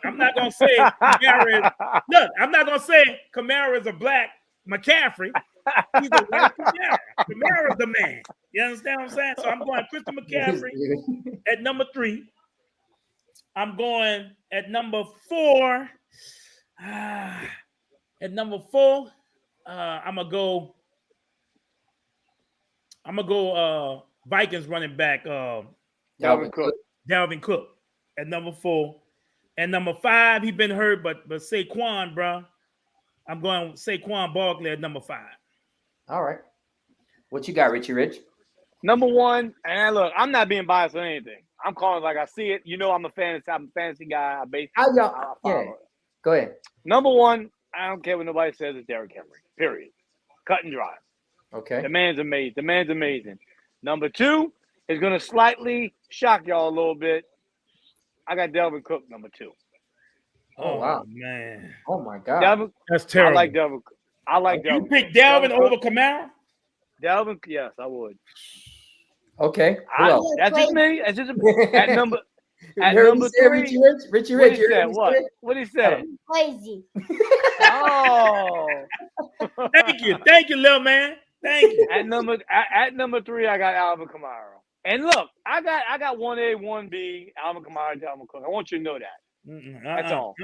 I'm not gonna say Kamara is. Look, I'm not gonna say Kamara is a black McCaffrey. He's a white Kamara. Kamara's the man. You understand what I'm saying? So I'm going Christian McCaffrey at number 3. I'm going at number 4. At number 4, I'm gonna go Vikings running back Dalvin Cook. Dalvin Cook at number 4. And number 5, he been hurt, but Saquon, bro. I'm going Saquon Barkley at number 5. All right. What you got, Richie Rich? Number 1, and look, I'm not being biased on anything. I'm calling like I see it. You know, I'm a fantasy guy. Yeah. Go ahead. Number 1, I don't care what nobody says, it's Derrick Henry. Period. Cut and dry. Okay. The man's amazing. Number 2 is going to slightly shock y'all a little bit. I got Dalvin Cook, number 2. Oh, wow. Man. Oh, my God. That's terrible. I like Dalvin. You pick Dalvin over Kamara? Dalvin, yes, I would. Okay. That's just me. That's just at number 3. Richie Rich. What he said? Crazy. Oh. Thank you, little man. Thank you. At number 3, I got Alvin Kamara. And look, I got 1A, 1B, Alvin Kamara, Dalvin Cook. I want you to know that. That's all.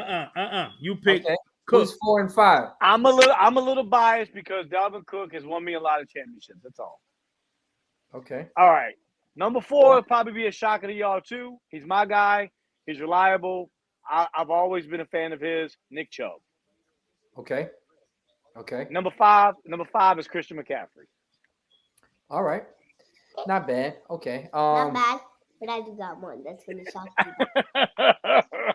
You pick Cook. Who's 4 and 5? I'm a little biased because Dalvin Cook has won me a lot of championships. That's all. Okay. All right. Number 4 will probably be a shocker to y'all too. He's my guy. He's reliable. I've always been a fan of his. Nick Chubb. Okay. Number 5 is Christian McCaffrey. All right. Not bad. Okay. Not bad, but I do got one that's gonna shock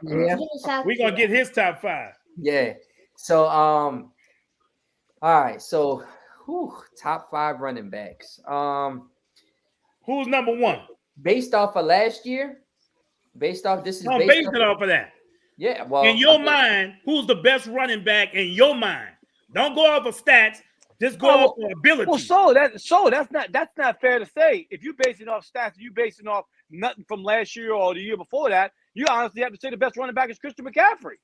you. Yeah. We're gonna get his top 5. Yeah. So all right. So top 5 running backs. Who's number 1? Based off of last year. Based off of that. Yeah. Well, in your mind, who's the best running back in your mind? Don't go off of stats. Just go off of ability. Well, that's not fair to say. If you're basing off stats, you basing off nothing from last year or the year before that. You honestly have to say the best running back is Christian McCaffrey.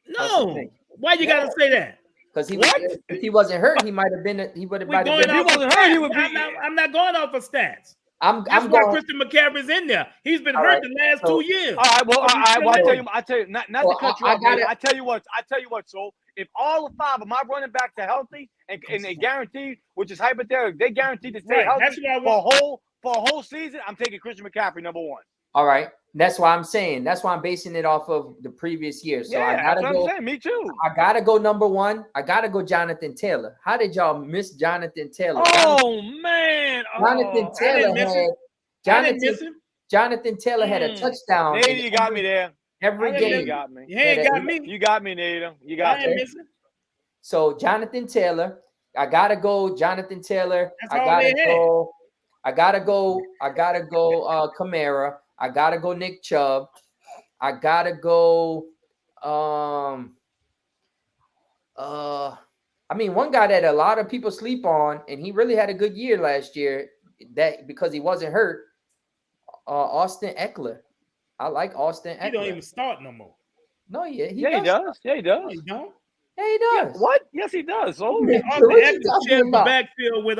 No, why you gotta say that? Because if he wasn't hurt, he might have been. He would have been. If he wasn't hurt, he would be. I'm not going off of stats. That's why Christian McCaffrey's in there. He's been hurt the last 2 years. All right. Well, I tell you, not to cut you off. I tell you what. So if all 5 of my running backs are healthy and they guaranteed, which is hypothetical, they guaranteed to stay healthy for a whole season, I'm taking Christian McCaffrey number 1. All right. That's why I'm saying. That's why I'm basing it off of the previous year. So I gotta that's go. what I'm saying. Me too. I gotta go number 1. I gotta go Jonathan Taylor. How did y'all miss Jonathan Taylor? Man. Jonathan Taylor had a touchdown. Nader, you got me there. Every game. You got me. You ain't got me. You got me, Nader. You got me. So Jonathan Taylor. I gotta go Jonathan Taylor. I gotta go Kamara. I gotta go Nick Chubb. I gotta go. One guy that a lot of people sleep on, and he really had a good year last year. That because he wasn't hurt. Austin Eckler. I like Austin Eckler. He don't even start no more. No, he does. Yeah, he does. No, he don't. Yeah, he does. Yeah, what? Yes, he does. Oh, Austin Eckler sharing the backfield with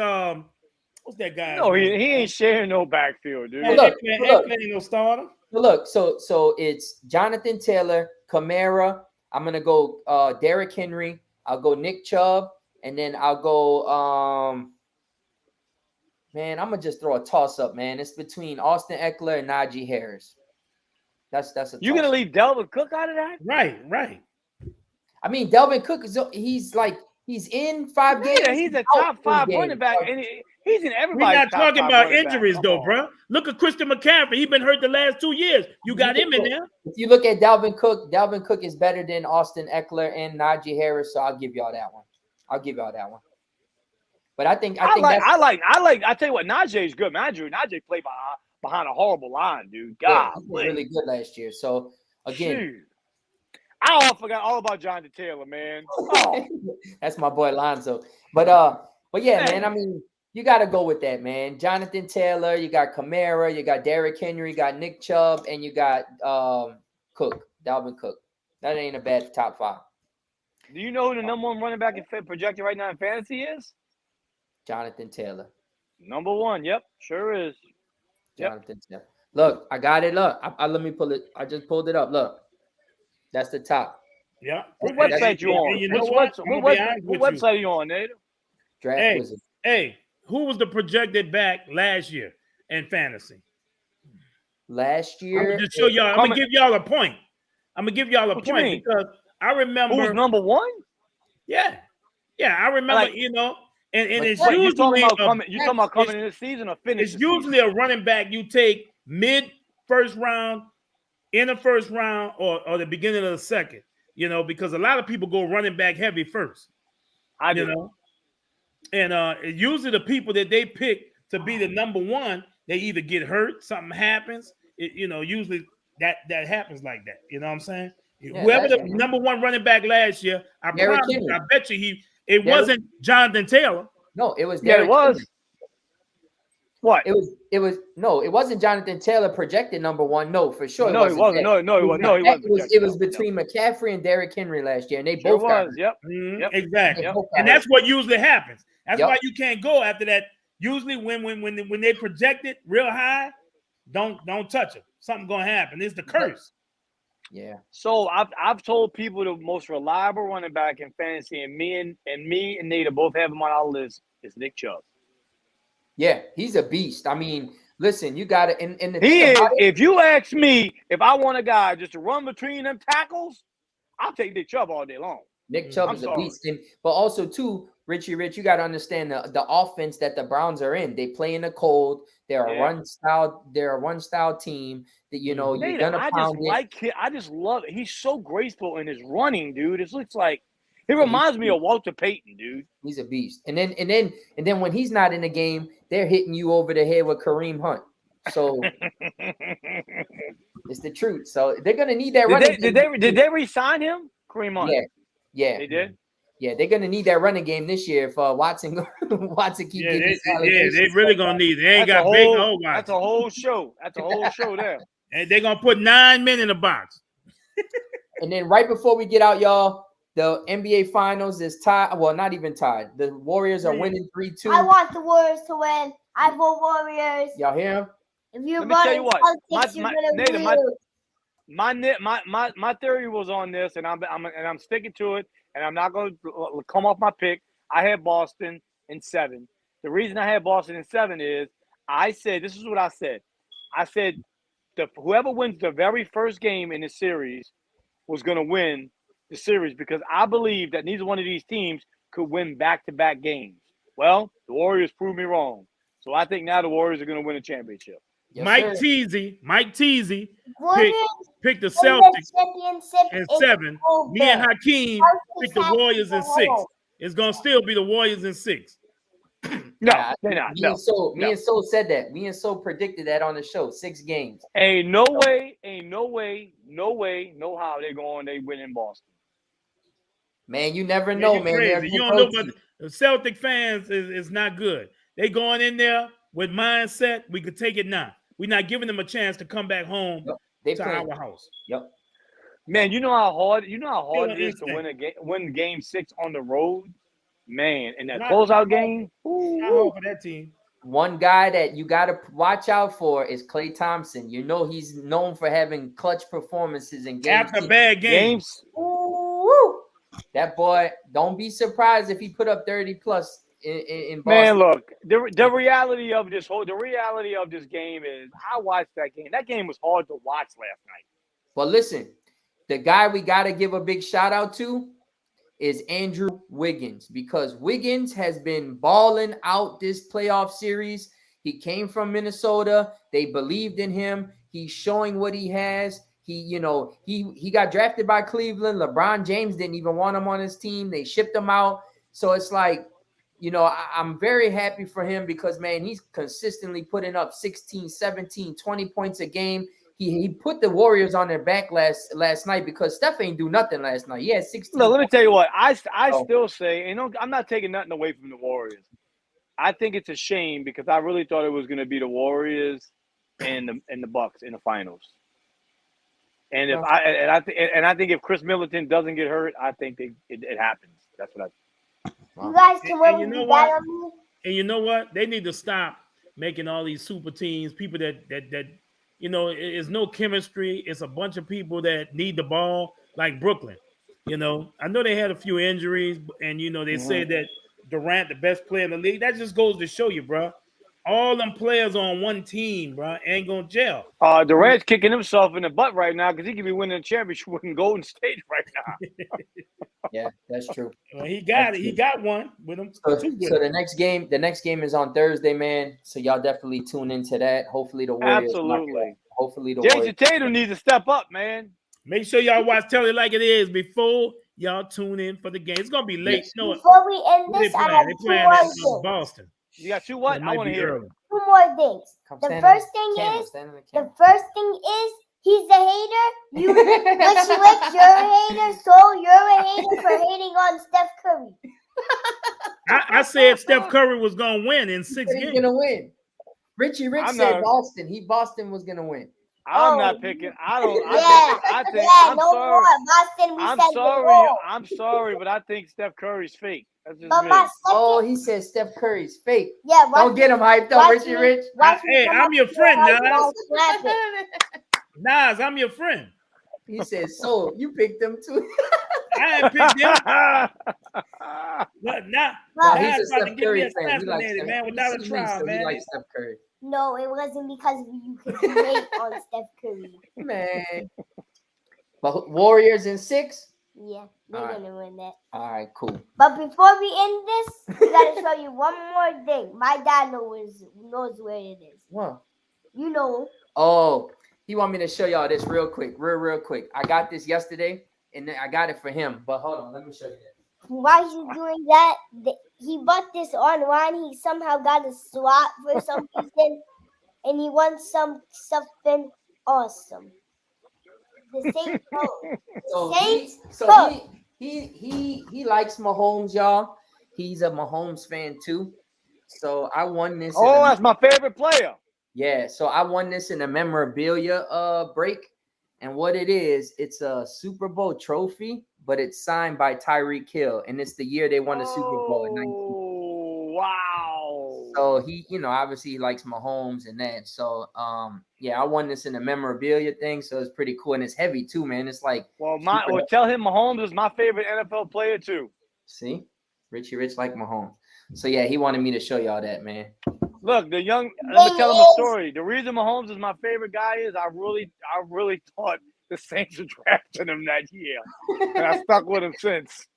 what's that guy? No, he ain't sharing no backfield, dude. Look, ain't no starter. Look, so it's Jonathan Taylor, Kamara. I'm gonna go Derrick Henry. I'll go Nick Chubb, and then I'll go man, I'm gonna just throw a toss up, man. It's between Austin Eckler and Najee Harris. That's a. You're gonna leave Dalvin Cook out of that? Right. I mean, Dalvin Cook he's in 5 games. Yeah, he's a top 5 running back, and he's in everybody's. We're not talking about injuries, though, bro. Look at Christian McCaffrey. He's been hurt the last 2 years. You got him in there. If you look at Dalvin Cook is better than Austin Eckler and Najee Harris. So I'll give y'all that one. But I think I tell you what, Najee is good. Najee played behind a horrible line, dude. God, he was really good last year. So again. Shoot. I forgot all about Jonathan Taylor, man. Oh. That's my boy Lonzo. But yeah, man. I mean, you got to go with that, man. Jonathan Taylor, you got Kamara, you got Derrick Henry, you got Nick Chubb, and you got Dalvin Cook. That ain't a bad top 5. Do you know who the number 1 running back projected right now in fantasy is? Jonathan Taylor. Number 1. Yep, sure is. Jonathan Taylor. Look, I got it. Look, let me pull it. I just pulled it up. Look, that's the top. Yeah. What website you on? You know what what? website are you on, Nader? Draft Wizard. Hey, who was the projected back last year in fantasy? Last year, I'm gonna just show y'all. I'm gonna give y'all a point. What you mean? Because I remember who's number 1. Yeah, I remember. Like, and it's wait, usually you talking about coming in this season or finish? It's usually a running back you take mid first round, in the first round, or the beginning of the second. Because a lot of people go running back heavy first. I do. And usually the people that they pick to be the number 1, they either get hurt, something happens. Usually that happens like that. You know what I'm saying? Yeah, whoever the number 1 running back last year, I bet you it wasn't Jonathan Taylor. No, it was. It was. Henry. What? It was. No, it wasn't Jonathan Taylor projected number 1. No, for sure. No, it wasn't. No, it wasn't. It was between McCaffrey and Derrick Henry last year, and they both got. Yep. Exactly. Yep. And that's what usually happens. That's why you can't go after that. Usually, when they project it real high, don't touch it. Something's gonna happen. It's the curse. Yeah. So I've told people the most reliable running back in fantasy, and me and Nader both have him on our list, is Nick Chubb. Yeah, he's a beast. I mean, listen, you got it. And if you ask me if I want a guy just to run between them tackles, I'll take Nick Chubb all day long. Nick Chubb is a beast. But also, too, Rich, you got to understand the offense that the Browns are in. They play in the cold. They're a run style team that you're gonna pound it. I just love it. He's so graceful in his running, dude. It looks like he reminds me of Walter Payton, dude. He's a beast. And then when he's not in the game, they're hitting you over the head with Kareem Hunt. So it's the truth. So they're gonna need that running. Did they re-sign him, Kareem Hunt? Yeah, they did. Yeah, they're gonna need that running game this year if Watson keep getting his they really gonna need it. They ain't got big old Watson. That's a whole show. That's a whole show there. And they're gonna put 9 men in the box. And then right before we get out, y'all, the NBA Finals is tied. Well, not even tied. The Warriors are winning 3-2. I want the Warriors to win. I vote Warriors. Y'all hear him? If you're Let me tell you what. Celtics, My theory was on this, and I'm sticking to it, and I'm not going to come off my pick. I had Boston in 7. The reason I had Boston in 7 is I said, this is what I said. I said whoever wins the very first game in the series was going to win the series because I believe that neither one of these teams could win back-to-back games. Well, the Warriors proved me wrong. So I think now the Warriors are going to win a championship. Yes, Mike Teasy picked the Celtics in 7. Me and Hakeem picked the Warriors in 6. It's going to still be the Warriors in 6. No, they're not. Me and Soul said that. Me and Soul predicted that on the show. 6 games. Ain't no way, no how they win in Boston. Man, you never know, man. Crazy. You don't know, but the Celtic fans is not good. They going in there with mindset, we could take it now. We're not giving them a chance to come back home to our house. Yep. Man, you know how hard it is to win game 6 on the road? Man, and that closeout game. Not hard for that team. One guy that you got to watch out for is Klay Thompson. You know he's known for having clutch performances in games. After bad games. Ooh, that boy, don't be surprised if he put up 30 plus in Boston. Man, look, the reality of this game is I watched that game. That game was hard to watch last night. Well, listen, the guy we got to give a big shout out to is Andrew Wiggins, because Wiggins has been balling out this playoff series. He came from Minnesota. They believed in him. He's showing what he has. He got drafted by Cleveland. LeBron James didn't even want him on his team. They shipped him out. So it's like, I'm very happy for him because, man, he's consistently putting up 16, 17, 20 points a game. He put the Warriors on their back last night because Steph ain't do nothing last night. He had 16. No, let me tell you what. I still say, I'm not taking nothing away from the Warriors. I think it's a shame because I really thought it was going to be the Warriors and the Bucks in the finals. And if I think if Chris Middleton doesn't get hurt, I think it happens. That's what I. You guys can And you work know with what? that on me. And you know what? They need to stop making all these super teams, people that it's no chemistry. It's a bunch of people that need the ball, like Brooklyn. I know they had a few injuries, and they said that Durant, the best player in the league. That just goes to show you, bro. All them players on one team, bro, ain't gonna gel. Durant's kicking himself in the butt right now because he could be winning a championship with Golden State right now. Yeah, that's true. Well, he got That's it. He true. got one with him. So the next game is on Thursday, man. So y'all definitely tune into that. Hopefully the Warriors. Absolutely. Hopefully the Jason Warriors. Tatum needs to step up, man. Make sure y'all watch Tell It Like It Is before y'all tune in for the game. It's gonna be late. Yes. No, Before we end they this, I playing. have They two playing more at things. Boston. You got two what? It I might want to be hear. early. Two more things. Come The stand first in the thing camera, is, stand in the the camera. first thing is, he's a hater. You, Rich, you're a hater. So you're a hater for hating on Steph Curry. I said Steph Curry was gonna win in 6 He's games. gonna win. Richie Rich I'm said not- Boston. Boston was gonna win. I'm Oh. not picking. I don't. Yeah, I think. yeah, I'm no sorry. more. Boston, we I'm said sorry. no. I'm sorry, but I think Steph Curry's fake. That's just But me. my second, Oh, he said Steph Curry's fake. yeah, Don't get him hyped up, Richie Rich. Hey, I'm your friend, Nas. Nas. Nas, I'm your friend. He said, so you picked them too. I ain't picked him. But now, No, Nas he's a about to Steph get me Curry fan. He likes assassinated, Steph. man, without a He trial, He man. likes Steph Curry. No, it wasn't because of you, because you hate on Steph Curry. Man. But Warriors in 6? Yeah, they're All right. gonna win that. All right, cool. But before we end this, we gotta show you one more thing. My dad knows where it is. What? You know. Oh, he want me to show y'all this real quick, real quick. I got this yesterday, and I got it for him. But hold on, let me show you that. While he's doing that, he bought this online. He somehow got a slot for some reason, and he won something awesome. The same He likes Mahomes, y'all. He's a Mahomes fan too. So I won this. Oh, that's my favorite player. Yeah, so I won this in a memorabilia break. And what it is, it's a Super Bowl trophy, but it's signed by Tyreek Hill. And it's the year they won the Super Bowl in 19. Oh, wow. So he, obviously he likes Mahomes and that. So yeah, I won this in a memorabilia thing. So it's pretty cool. And it's heavy too, man. It's like Tell him Mahomes is my favorite NFL player too. See? Richie Rich like Mahomes. So yeah, he wanted me to show y'all that, man. Look, let me tell him a story. The reason Mahomes is my favorite guy is I really thought the Saints were drafting him that year. And I stuck with him since.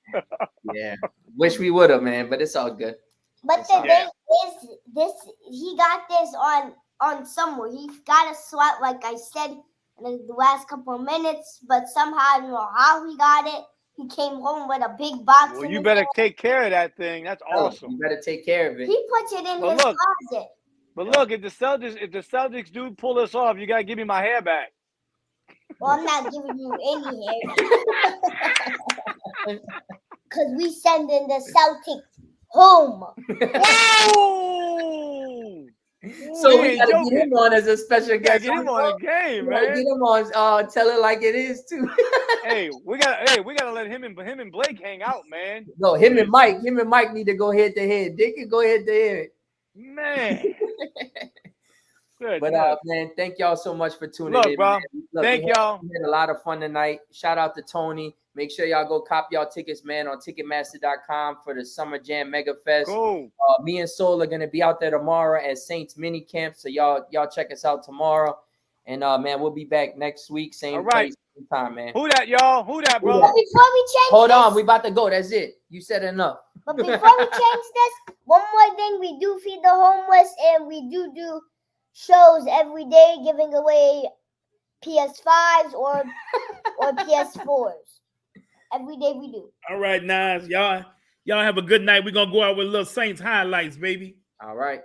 Yeah. Wish we would have, man, but it's all good. But the thing is, he got this on somewhere. He got a slot, like I said, in the last couple of minutes, but somehow I don't know how he got it. He came home with a big box. Well, you better take care of that thing. That's awesome. You better take care of it. He puts it in his closet. But look, if the Celtics do pull this off, you gotta give me my hair back. Well, I'm not giving you any hair. Because we sending the Celtics home. Whoa! So we gotta get him on as a special guest. Get him on the game, man. Get him on. Tell it like it is too. Hey, we gotta let him and Blake hang out, man. No, him and Mike need to go head to head. They can go head to head. Man. Good. But man, thank y'all so much for tuning in. Bro. Look, thank y'all. We had a lot of fun tonight. Shout out to Tony. Make sure y'all go cop y'all tickets, man, on Ticketmaster.com for the Summer Jam Megafest. Cool. Me and Soul are gonna be out there tomorrow at Saints Mini Camp. So y'all check us out tomorrow. And man, we'll be back next week, same place, same time, man. Who that, y'all? Who that, bro? But before we change Hold on, we about to go. That's it. You said enough. But before we change this, one more thing. We do feed the homeless, and we do shows every day giving away PS5s or PS4s. Every day we do. All right, Nas. Y'all have a good night. We're gonna go out with little Saints highlights, baby. All right.